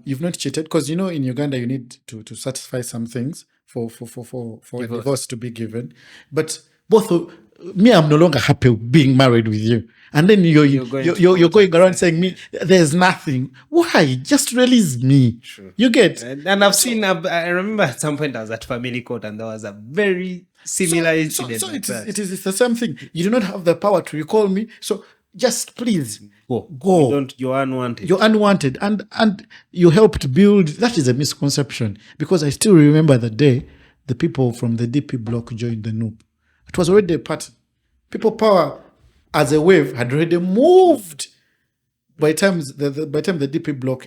you've not cheated, because in Uganda you need to satisfy some things for a divorce to be given. But I'm no longer happy being married with you, and then you're going around saying me there's nothing. Why? Just release me. Sure. You get. And I've seen. I remember at some point I was at family court and there was a very similar incident. So like that. it's the same thing. You do not have the power to recall me. So just please go. You're unwanted. You're unwanted, and you helped build. That is a misconception, because I still remember the day the people from the DP block joined the NUP. It was already a party. People power as a wave had already moved by the time the DP block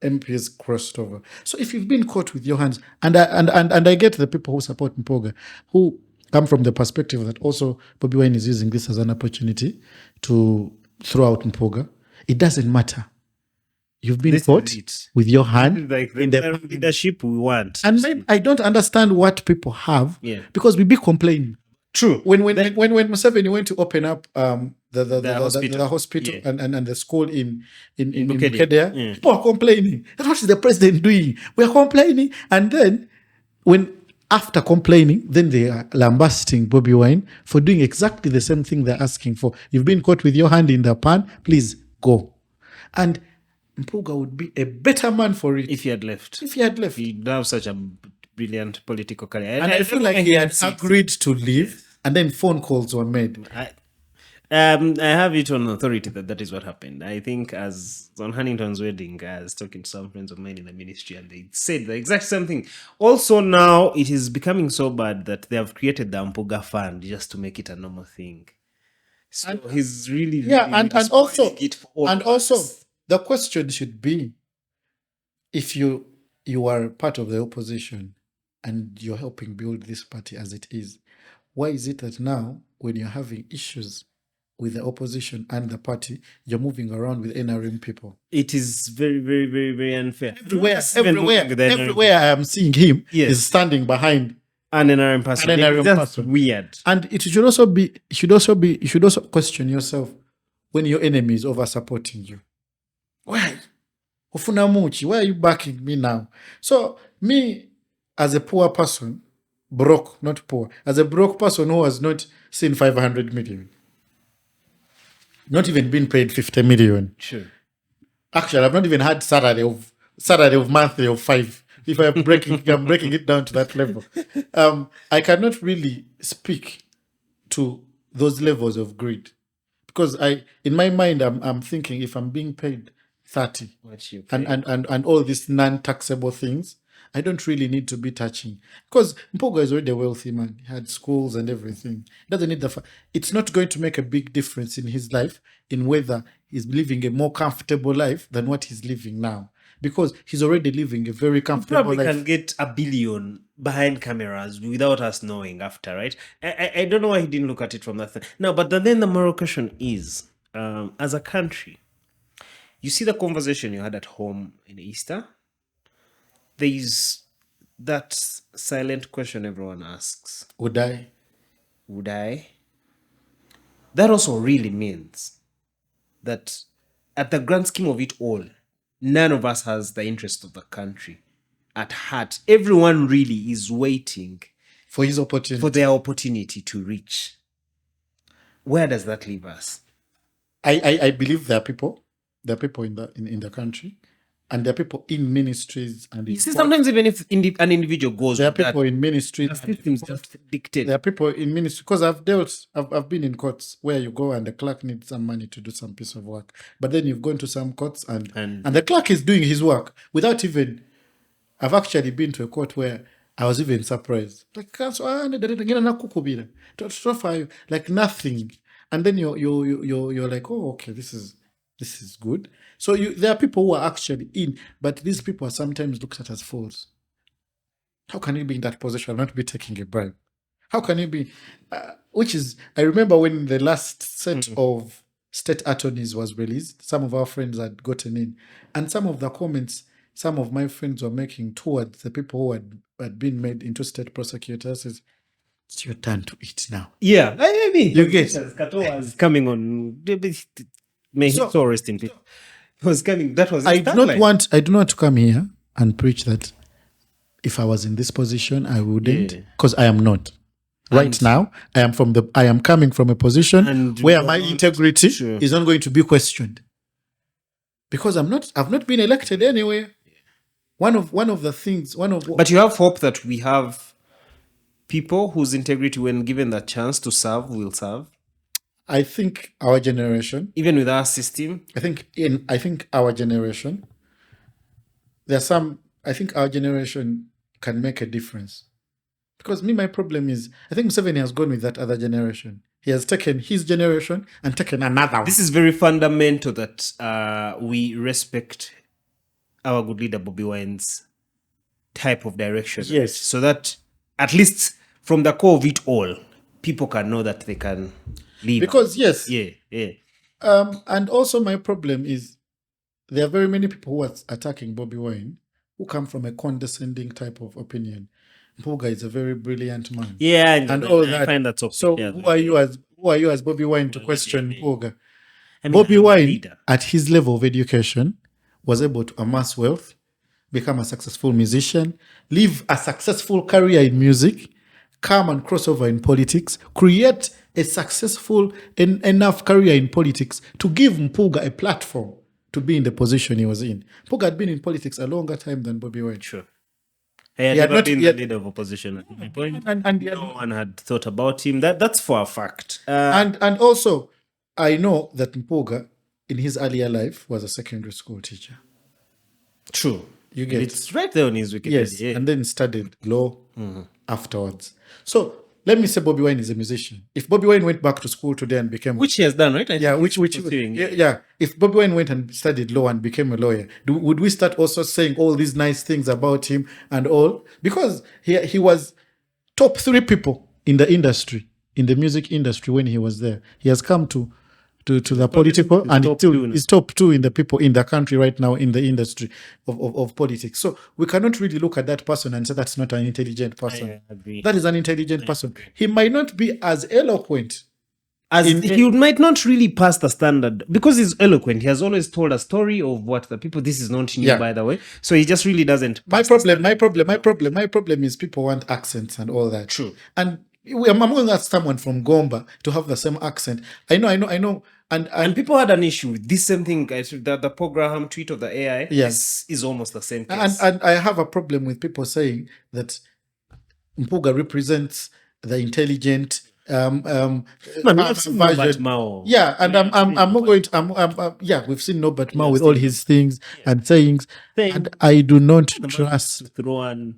MPs crossed over. So if you've been caught with your hands, and I get the people who support Mpuuga, who come from the perspective that also Bobi Wine is using this as an opportunity to throw out Mpuuga. It doesn't matter. You've been caught with your hand like in the leadership we want. And I don't understand what people have, because we be complaining. True. When Museveni went to open up the hospital and the school in Bukedea, people are complaining. That's what is the president doing? We are complaining, and then after complaining, then they are lambasting Bobi Wine for doing exactly the same thing they're asking for. You've been caught with your hand in the pan, please go. And Mpuuga would be a better man for it if he had left. He'd have such a brilliant political career. And I feel like he had agreed to leave, and then phone calls were made. I have it on authority that is what happened. I think as on Hannington's wedding, I was talking to some friends of mine in the ministry, and they said the exact same thing. Also now, it is becoming so bad that they have created the Mpuuga Fund just to make it a normal thing. So he's really and also the question should be, if you are part of the opposition and you're helping build this party as it is, why is it that now, when you're having issues with the opposition and the party, you're moving around with NRM people? It is very, very, very, very unfair. Everywhere I am seeing him is standing behind an NRM person. That's weird. And it should also be. You should also question yourself when your enemy is over supporting you. Why? Why are you backing me now? So me, as a poor person, broke, not poor, as a broke person who has not seen 500 million, not even been paid 50 million. Sure. Actually, I've not even had salary of monthly of 5. If I'm breaking it down to that level. I cannot really speak to those levels of greed, because in my mind, I'm thinking, if I'm being paid 30 and all these non-taxable things, I don't really need to be touching, because Mpuuga is already a wealthy man. He had schools and everything. He doesn't need it's not going to make a big difference in his life in whether he's living a more comfortable life than what he's living now, because he's already living a very comfortable life. Probably can get $1 billion behind cameras without us knowing after, right? I don't know why he didn't look at it from that thing. No, but then the moral question is, as a country, you see the conversation you had at home in Easter? There's that silent question everyone asks. Would I? That also really means that at the grand scheme of it all, none of us has the interest of the country at heart. Everyone really is waiting for his opportunity, for their opportunity to reach. Where does that leave us? I believe there are people in the country, and there are people in ministries. And you see, sometimes even if an individual goes, there are people in ministries. The systems just dictate. There are people in ministry, because I've been in courts where you go and the clerk needs some money to do some piece of work, but then you've gone to some courts and the clerk is doing his work without even. I've actually been to a court where I was even surprised. Like, like nothing. And then you're like, oh, okay, this is good. So there are people who are actually in, but these people are sometimes looked at as fools. How can you be in that position and not be taking a bribe? How can you be? Which is, I remember when the last set of state attorneys was released, some of our friends had gotten in, and some of the comments some of my friends were making towards the people who had been made into state prosecutors is, it's your turn to eat now. Yeah, I mean, You get Kato was coming on. May he so rest in peace. He was coming. That was. I do not want to come here and preach that if I was in this position, I wouldn't, because I am not. Right now, I am coming from a position where my integrity is not going to be questioned. Because I've not been elected anywhere. One of the things, but you have hope that we have people whose integrity, when given the chance to serve, will serve. I think our generation, even with our system, I think our generation, I think our generation can make a difference. Because my problem is, I think Museveni has gone with that other generation. He has taken his generation and taken another one. This is very fundamental that we respect our good leader Bobi Wine's type of direction. Yes. So that at least from the core of it all, people can know that they can leave. Because yes. Yeah. And also my problem is there are very many people who are attacking Bobi Wine who come from a condescending type of opinion. Mpuuga is a very brilliant man. Yeah, and all that. I find that so who are you as Bobi Wine to question Mpuuga? I mean, Bobi Wine, at his level of education, was able to amass wealth, become a successful musician, live a successful career in music, come and cross over in politics, create a successful enough career in politics to give Mpuuga a platform to be in the position he was in. Mpuuga had been in politics a longer time than Bobi Wine. Sure. He had never been the leader of opposition at any point. And no one had thought about him. That's for a fact. And also, I know that Mpuuga, in his earlier life, was a secondary school teacher. True. You get it's right there on his Wikipedia. Yes, yeah. And then studied law afterwards. So let me say Bobi Wine is a musician. If Bobi Wine went back to school today and became... Which he has done, right? Yeah, which yeah. If Bobi Wine went and studied law and became a lawyer, would we start also saying all these nice things about him and all? Because he was top 3 people in the industry, in the music industry when he was there. He has come to the political, and he's top 2 in the people in the country right now in the industry of politics. So we cannot really look at that person and say that's not an intelligent person. I agree. That is an intelligent person. He might not be as eloquent. He might not really pass the standard because he's eloquent. He has always told a story of what the people. This is not new, by the way. So he just really doesn't. My problem is people want accents and all that. True. And I'm going to ask someone from Gomba to have the same accent. I know. And people had an issue with this same thing, guys. The program tweet of the AI is almost the same case. And I have a problem with people saying that Mpuuga represents the intelligent version. Yeah, and I'm not going to. We've seen Norbert Mao with all his things and sayings, and I do not trust. I'm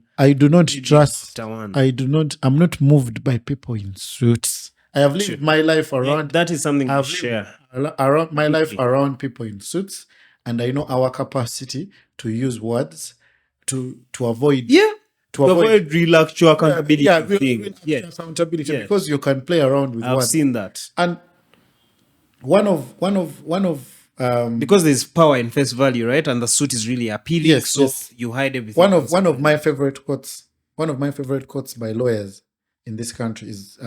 not moved by people in suits. I have lived my life around. That is something to share. Around my life around people in suits, and I know our capacity to use words to avoid. To avoid real actual accountability. Accountability because you can play around with words. I've seen that. And one of because there's power in face value, right? And the suit is really appealing. Yes. You hide everything. One of my favorite quotes by lawyers in this country is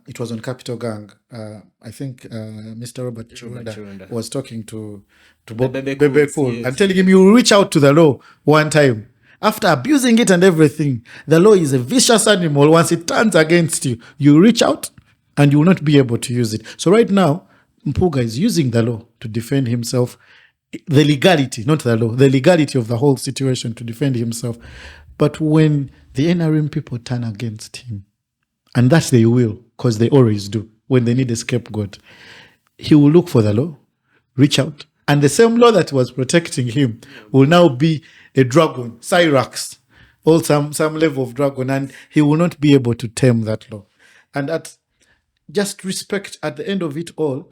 it was on Capital Gang. I think Mr. Robert Sera was talking to Bebe Cool and telling him, you reach out to the law one time. After abusing it and everything, the law is a vicious animal. Once it turns against you, you reach out and you will not be able to use it. So right now, Mpuuga is using the law to defend himself. The legality, not the law, the legality of the whole situation to defend himself. But when the NRM people turn against him, and that they will, because they always do, when they need a scapegoat, he will look for the law, reach out, and the same law that was protecting him will now be a dragon, Cyrax, or some level of dragon, and he will not be able to tame that law. And at just respect at the end of it all,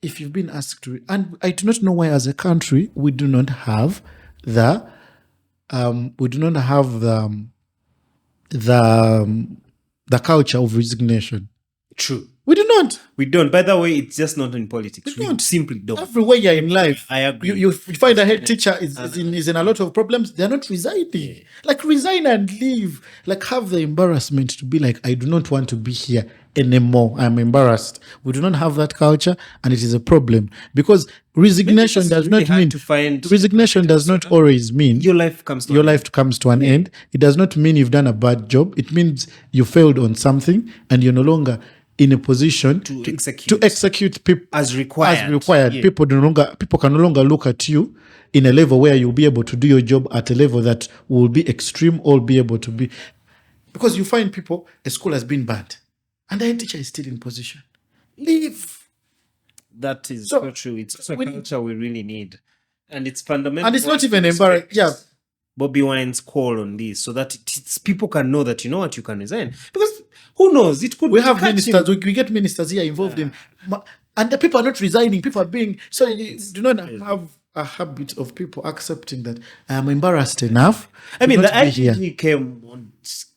if you've been asked to, and I do not know why as a country we do not have the the culture of resignation. True. We do not. We don't. By the way, it's just not in politics. We We don't. simply don't. Everywhere you're in life, I agree. You find a head teacher is in a lot of problems. They're not resigning. Like, resign and leave. Like, have the embarrassment to be like, I do not want to be here anymore. I'm embarrassed. We do not have that culture, and it is a problem because resignation does not mean resignation does not always mean your life comes to an end. It does not mean you've done a bad job. It means you failed on something and you're no longer in a position to execute people as required. Yeah. People can no longer look at you in a level where you'll be able to do your job at a level that will be extreme or be able to be, because you find people, a school has been banned and the head teacher is still in position. Leave. That is so true. It's a culture we really need, and it's fundamental. And it's not even embarrassing. Yeah. Bobi Wine's call on this, so that people can know that, you know what, you can resign. Because who knows? It could. We have ministers. We get ministers here involved in, and the people are not resigning. People are being, so you do not have a habit of people accepting that I am embarrassed enough. I mean, the IGG came on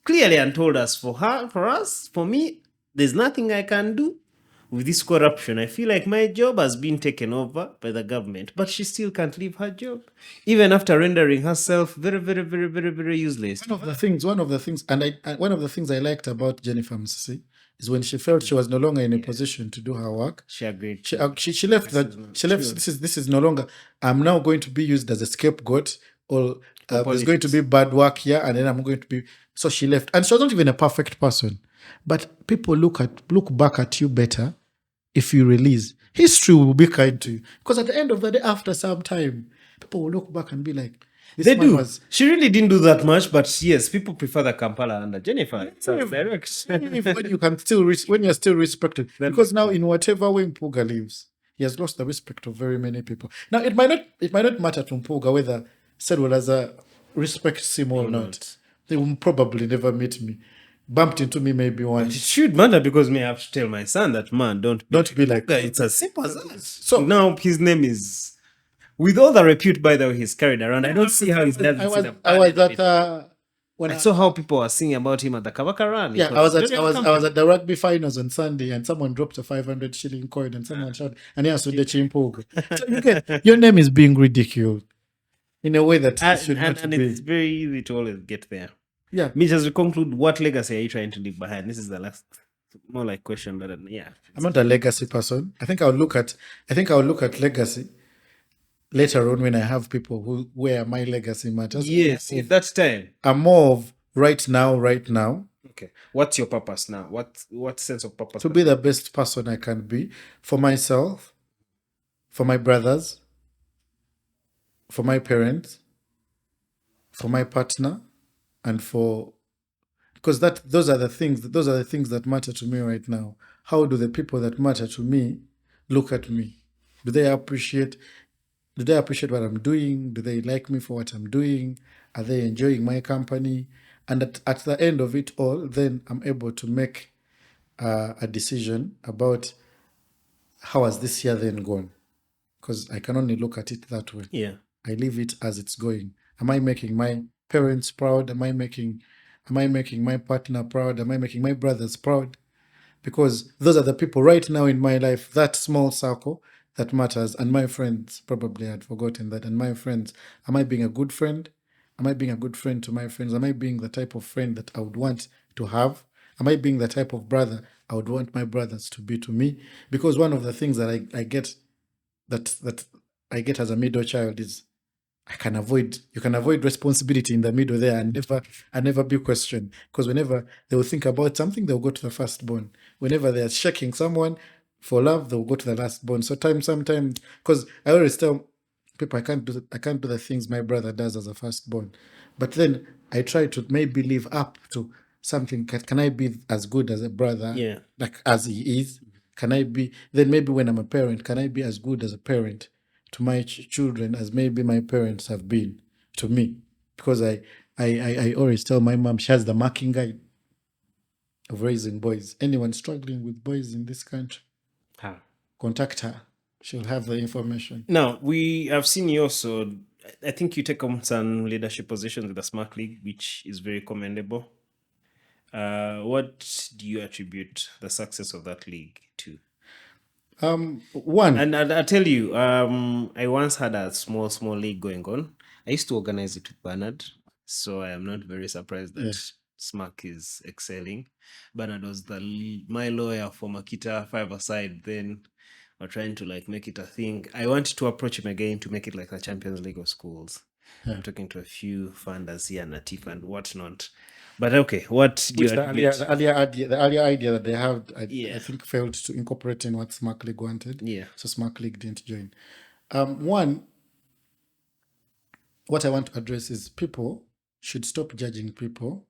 clearly and told us, for me, there's nothing I can do with this corruption. I feel like my job has been taken over by the government, but she still can't leave her job, even after rendering herself very, very, very, very, very useless. One of the things I liked about Jennifer Msisi is when she felt she was no longer in a position to do her work. She agreed. She left that. She left. This is no longer. I'm now going to be used as a scapegoat, or there's going to be bad work here, and then I'm going to be. So she left, and she was not even a perfect person. But people look back at you better if you release. History will be kind to you, because at the end of the day, after some time, people will look back and be like, they do. She really didn't do that much, but yes, people prefer the Kampala under Jennifer. When you can still when you're still respected, because now in whatever way Mpuuga lives, he has lost the respect of very many people. Now it might not matter to Mpuuga whether Sedwell has a respect him or not. They will probably never meet me. Bumped into me maybe once. It should matter, because me, I have to tell my son that, man, don't be like that. It's as simple as that. So now his name is, with all the repute, by the way, he's carried around. I don't see how his dad. I was at when I saw how people were singing about him at the Kabaka run. Yeah, I was at the rugby finals on Sunday, and someone dropped a 500 shilling coin, and someone shouted, "And yes, with the Mpuuga." So you get, your name is being ridiculed in a way that it should not be. It's very easy to always get there. Yeah. Mitch, as we conclude, what legacy are you trying to leave behind? This is the last, more like question, but yeah. I'm not a legacy person. I think I'll look at legacy later on when I have people where my legacy matters. Yes, at that time. I'm more of right now. Okay. What's your purpose now? What sense of purpose? To be the best person I can be for myself, for my brothers, for my parents, for my partner, and because those are the things that matter to me right now. How do the people that matter to me look at me? Do they appreciate what I'm doing? Do they like me for what I'm doing? Are they enjoying my company? And at the end of it all, then I'm able to make a decision about how has this year then gone, because I can only look at it that way. Yeah, I leave it as it's going. Am I making my parents proud? Am I making my partner proud? Am I making my brothers proud? Because those are the people right now in my life, that small circle that matters. And my friends, probably had forgotten that. And my friends, am I being a good friend? Am I being a good friend to my friends? Am I being the type of friend that I would want to have? Am I being the type of brother I would want my brothers to be to me? Because one of the things that I get that I get as a middle child is you can avoid responsibility in the middle there and never be questioned. Because whenever they will think about something, they'll go to the firstborn. Whenever they are shaking someone for love, they'll go to the lastborn. So sometimes, because I always tell people I can't do the things my brother does as a firstborn. But then I try to maybe live up to something. Can I be as good as a brother? Yeah. Like as he is? Can I be, then maybe when I'm a parent, can I be as good as a parent to my children as maybe my parents have been to me? Because I always tell my mom she has the marking guide of raising boys. Anyone struggling with boys in this country, contact her. She'll have the information. Now, we have seen you also, I think you take on some leadership positions with the SMACK League, which is very commendable. What do you attribute the success of that league to? One, And I'll tell you, I once had a small league going on. I used to organize it with Bernard, so I am not very surprised that SMACK is excelling. Bernard was my lawyer for Makita 5-a-side. Then we're trying to like make it a thing. I want to approach him again to make it like a Champions League of schools. I'm talking to a few funders here, Natif and whatnot. But okay, what do you the earlier idea that they had, I think, failed to incorporate in what SMACK League wanted. Yeah. So SMACK League didn't join. One, what I want to address is people should stop judging people.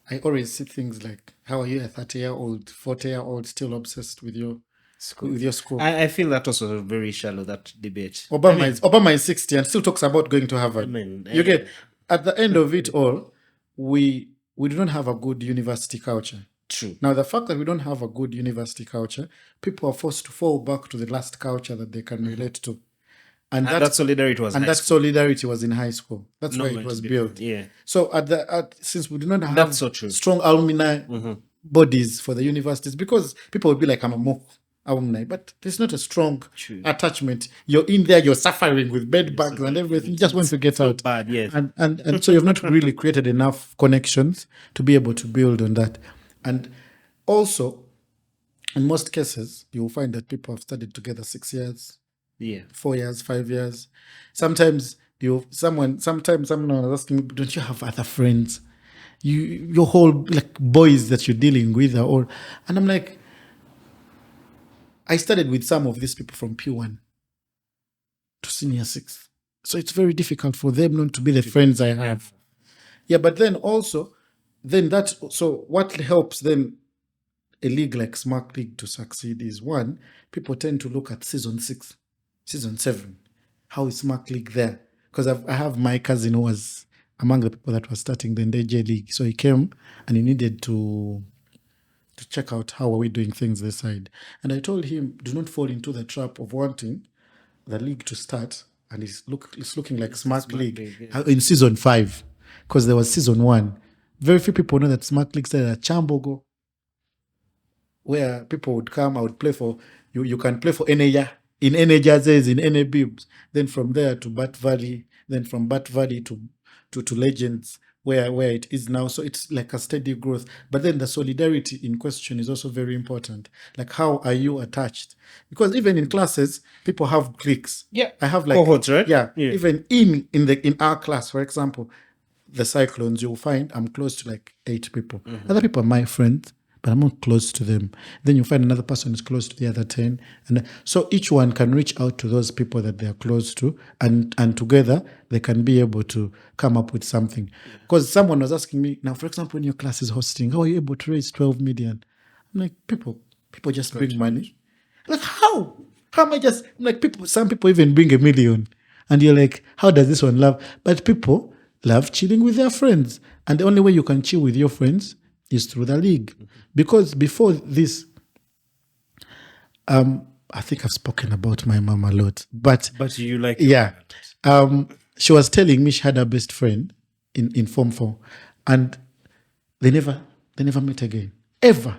I always see things like, how are you a 30-year-old, 40-year-old still obsessed with your school? I feel that also very shallow, that debate. Obama is 60 and still talks about going to Harvard. You get, at the end of it all, we do not have a good university culture. True. Now, the fact that we don't have a good university culture, people are forced to fall back to the last culture that they can relate to. And that solidarity was in high school. That's where it was built. Yeah. So since we do not have strong alumni bodies for the universities, because people will be like, I'm a mock alumni, but there's not a strong attachment. You're in there, you're suffering with bed bugs and everything. You just want to get out. Bad, yes. And so you've not really created enough connections to be able to build on that. And also, in most cases, you will find that people have studied together 6 years. 4 years, 5 years. Sometimes someone was asking me, don't you have other friends? Your whole like boys that you're dealing with are all, and I'm like, I studied with some of these people from P1 to senior 6. So it's very difficult for them not to be the friends I have. Yeah, but then also, so what helps then a league like SMACK League to succeed is, one, people tend to look at season 6, season 7. How is SMACK League there? Because I have my cousin who was among the people that were starting the NJ League. So he came and he needed to check out how are we doing things this side. And I told him, do not fall into the trap of wanting the league to start and it's looking like SMACK League in season 5. Because there was season 1. Very few people know that SMACK League started at Chambogo, where people would come, I would play for, you can play for NA, in NA jerseys, in NA bibs. Then from there to Bat Valley, then from Bat Valley to Legends, where it is now. So it's like a steady growth. But then the solidarity in question is also very important. Like, how are you attached? Because even in classes, people have cliques. Yeah. I have like cohorts, right? Yeah. Even in our class, for example, the Cyclones, you'll find I'm close to like 8 people. Other people are my friends, but I'm not close to them. Then you find another person is close to the other 10. And so each one can reach out to those people that they're close to, and together they can be able to come up with something. Because someone was asking me, now, for example, when your class is hosting, how are you able to raise 12 million? I'm like, people just bring money. Like, how? How am I just, I'm like, some people even bring 1 million. And you're like, how does this one love? But people love chilling with their friends. And the only way you can chill with your friends is through the league. Because before this, I think I've spoken about my mom a lot. But you like, yeah. She was telling me she had her best friend in Form 4. And they never met again. Ever.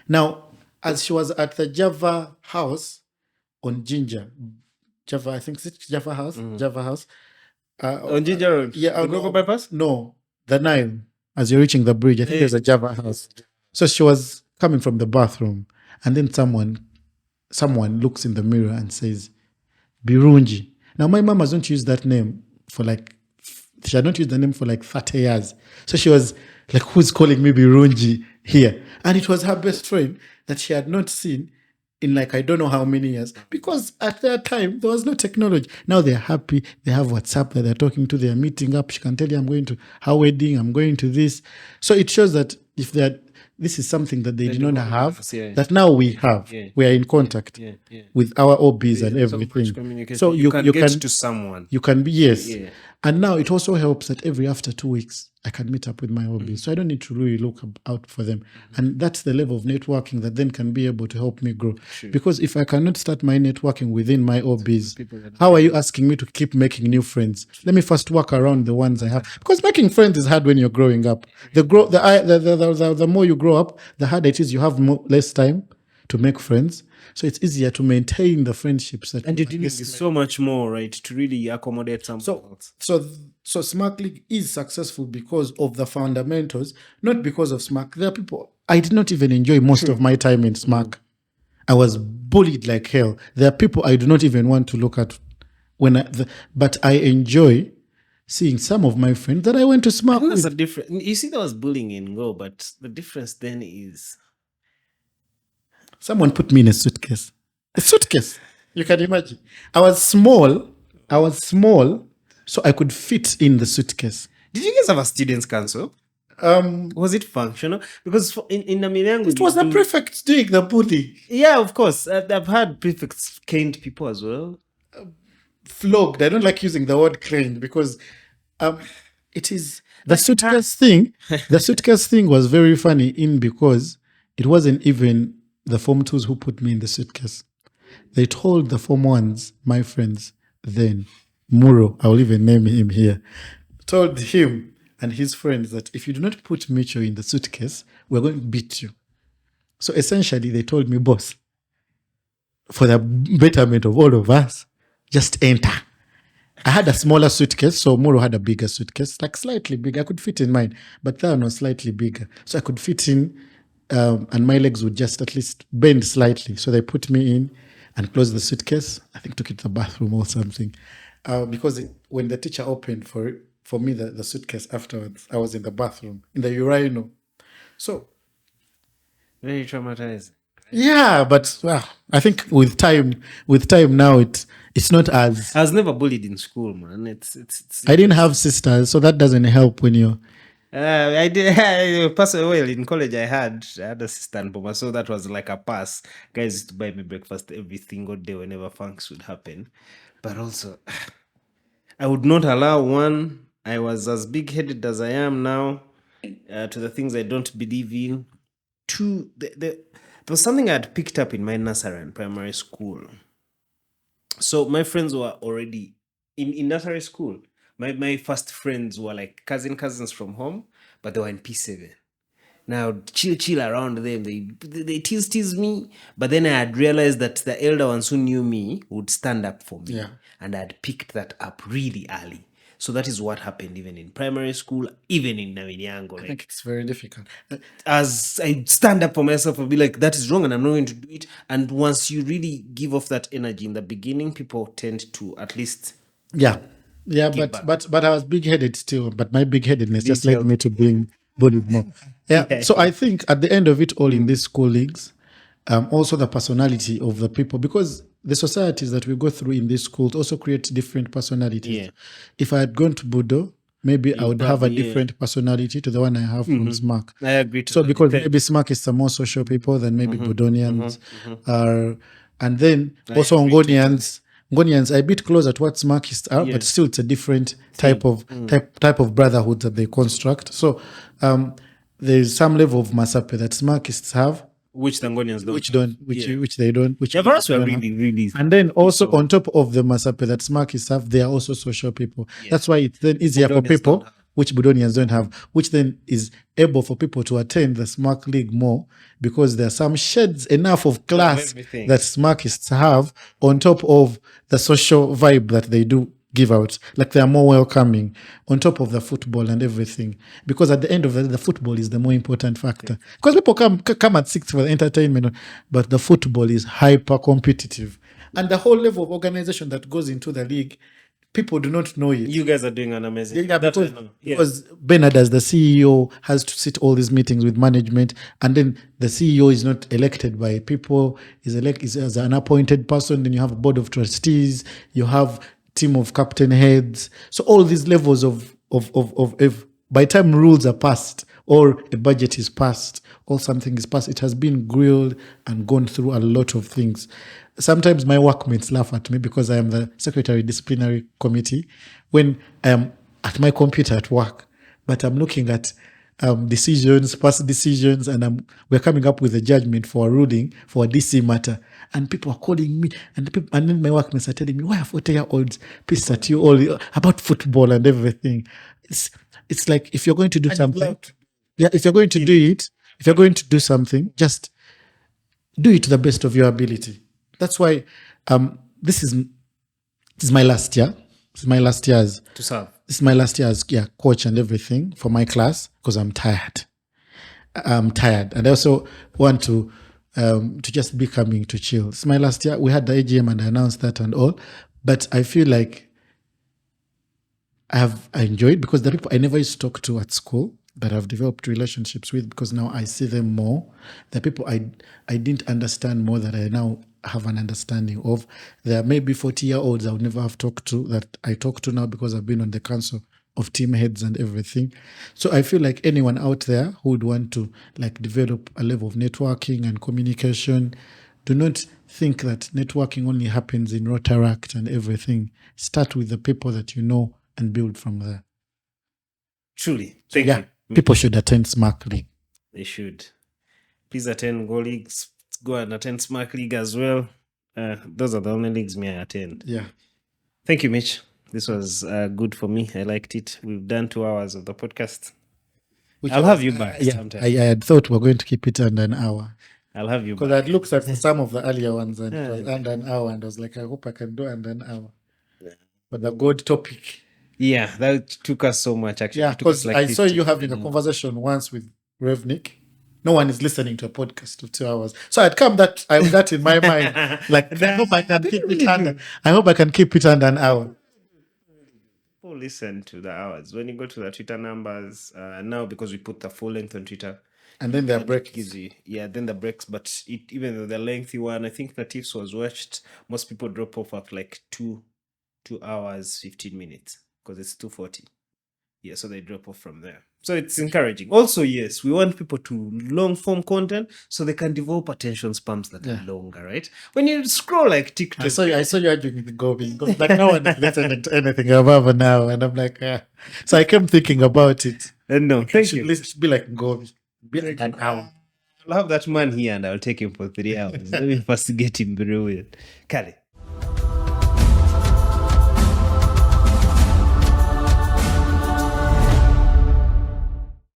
Now, as she was at the Java house on Ginger, Java, I think it's Java House. Java House. On Ginger Road? Yeah. The Gogo bypass? No, the Nile. As you're reaching the bridge, I think there's a Java house. So she was coming from the bathroom, and then someone looks in the mirror and says, Birunji. Now, my mom hasn't used that name she had not used the name for like 30 years. So she was like, who's calling me Birunji here? And it was her best friend that she had not seen in like, I don't know how many years, because at that time, there was no technology. Now they're happy. They have WhatsApp that they're talking to. They're meeting up. She can tell you, I'm going to her wedding. I'm going to this. So it shows that this is something that they did not have, that now we have. Yeah. We are in contact with our OBs and everything. So you can get to someone. You can be, yes. Yeah. And now it also helps that every after 2 weeks, I can meet up with my hobbies. So I don't need to really look out for them. And that's the level of networking that then can be able to help me grow. Because if I cannot start my networking within my hobbies, how are you asking me to keep making new friends? Let me first work around the ones I have. Because making friends is hard when you're growing up. The more you grow up, the harder it is. You have less time to make friends. So it's easier to maintain the friendships that and you're dealing with so much more, right, to really accommodate someone else. So SMACK League is successful because of the fundamentals, not because of SMACK. There are people, I did not even enjoy most of my time in SMACK. I was bullied like hell. There are people I do not even want to look at but I enjoy seeing some of my friends that I went to SMACK with. That's a different. You see, there was bullying in Go, but the difference then is someone put me in a suitcase. A suitcase. You can imagine. I was small, so I could fit in the suitcase. Did you guys have a students' council? Was it functional? Because in Namilangu, it was the prefect doing the bullying. Yeah, of course. I've had prefects caned people as well. Flogged. I don't like using the word caned because it is the suitcase thing. The suitcase thing was very funny because it wasn't even the Form 2s who put me in the suitcase. They told the Form 1s, my friends, then, Muro, I will even name him here, told him and his friends that if you do not put Mitchell in the suitcase, we're going to beat you. So essentially, they told me, boss, for the betterment of all of us, just enter. I had a smaller suitcase, so Muro had a bigger suitcase, like slightly bigger. I could fit in mine, but that one was slightly bigger. So I could fit in, and my legs would just at least bend slightly. So they put me in and closed the suitcase. I think took it to the bathroom or something. Because when the teacher opened for me the suitcase afterwards, I was in the bathroom, in the urinal. So very traumatized. Yeah, but I think with time now it's not as. I was never bullied in school, man. It's I didn't have sisters, so that doesn't help when you're. I did. Well, in college, I had a sister and Boma, so that was like a pass. Guys used to buy me breakfast every single day whenever funks would happen. But also, I would not allow one. I was as big-headed as I am now to the things I don't believe in. Two, there was something I had picked up in my nursery and primary school. So my friends were already in nursery school. My first friends were like cousins from home, but they were in P7. Now chill around them. They tease me, but then I had realized that the elder ones who knew me would stand up for me, and I had picked that up really early. So that is what happened even in primary school, even in Naminyango. I think it's very difficult. As I stand up for myself and be like, that is wrong and I'm not going to do it. And once you really give off that energy in the beginning, people tend to at least... Yeah, but I was big-headed still. But my big-headedness just led me to being bullied more. Yeah, so I think at the end of it all in these school leagues, also the personality of the people, because the societies that we go through in these schools also create different personalities. Yeah. If I had gone to Budo, maybe I would have a different personality to the one I have from SMACK. I agree. So because maybe SMACkists are more social people than maybe Budonians are, and then also Ngonians. Ngonians are a bit closer to what SMACkists are, but still it's a different type of brotherhood that they construct. So there's some level of masape that SMACkists have, which the Ngonians don't. Which they don't. Which for us, we're really. And then also on top of the masape that SMACkists have, they are also social people. Yeah. That's why it's then easier for people, which Budonians don't have, which then is able for people to attend the SMACK League more, because there are some shades enough of class that SMACkists have on top of the social vibe that they do give out. Like they are more welcoming on top of the football and everything, because at the end of the football is the more important factor, because people come at 6 for the entertainment, but the football is hyper competitive, and the whole level of organization that goes into the league, people do not know it. You guys are doing an amazing. Yeah, because Bernard, as the CEO, has to sit all these meetings with management, and then the CEO is not elected by people; is as an appointed person. Then you have a board of trustees, you have team of captain heads. So all these levels of by the time rules are passed or a budget is passed or something is passed, it has been grilled and gone through a lot of things. Sometimes my workmates laugh at me because I am the secretary disciplinary committee when I am at my computer at work, but I'm looking at decisions, past decisions, and we're coming up with a judgment for a ruling for a DC matter. And people are calling me, and then my workmates are telling me, why are 40-year-olds pissed at you all about football and everything? It's like, if you're going to do something, if you're going to do it, if you're going to do something, just do it to the best of your ability. That's why this is my last year. This is my last year as to serve. This is my last year as coach and everything for my class because I'm tired. And I also want to just be coming to chill. It's my last year. We had the AGM and I announced that and all, but I feel like I enjoyed because the people I never used to talk to at school that I've developed relationships with, because now I see them more. The people I didn't understand more that I now have an understanding of. There are maybe 40-year-olds I would never have talked to that I talk to now because I've been on the council of team heads and everything. So I feel like anyone out there who would want to develop a level of networking and communication, do not think that networking only happens in Rotaract and everything. Start with the people that you know and build from there. Truly. Thank you. People should attend SMACK League. They should. Please attend Go Leagues. Go and attend SMACK League as well. Those are the only leagues I attend. Yeah. Thank you, Mitch. This was good for me. I liked it. We've done 2 hours of the podcast. I'll have you back sometime. I had thought we were going to keep it under an hour. I'll have you back. Because I'd looked at some of the earlier ones and it was under an hour, and I was like, I hope I can do under an hour. But the good topic. Yeah, that took us so much actually. Yeah, because I saw you having a conversation once with Revnik. No one is listening to a podcast of 2 hours. So I'd come that in my mind. I hope I can keep it under. I hope I can keep it under an hour. People listen to the hours. When you go to the Twitter numbers, now because we put the full length on Twitter. And then there are breaks. Then the breaks. But even though the lengthy one, I think Natifs was watched, most people drop off at 2 hours, 15 minutes. Because it's 2:40. Yeah, so they drop off from there. So it's encouraging. Also, yes, we want people to long form content so they can develop attention spans that are longer, right? When you scroll TikTok. I saw you arguing with Gobi. No one is listening to anything above an hour. And I'm like, So I kept thinking about it. No, thank you. Let's be like Gobi. Be like an hour. I'll have that man here and I'll take him for 3 hours. Let me first get him through it. Kale.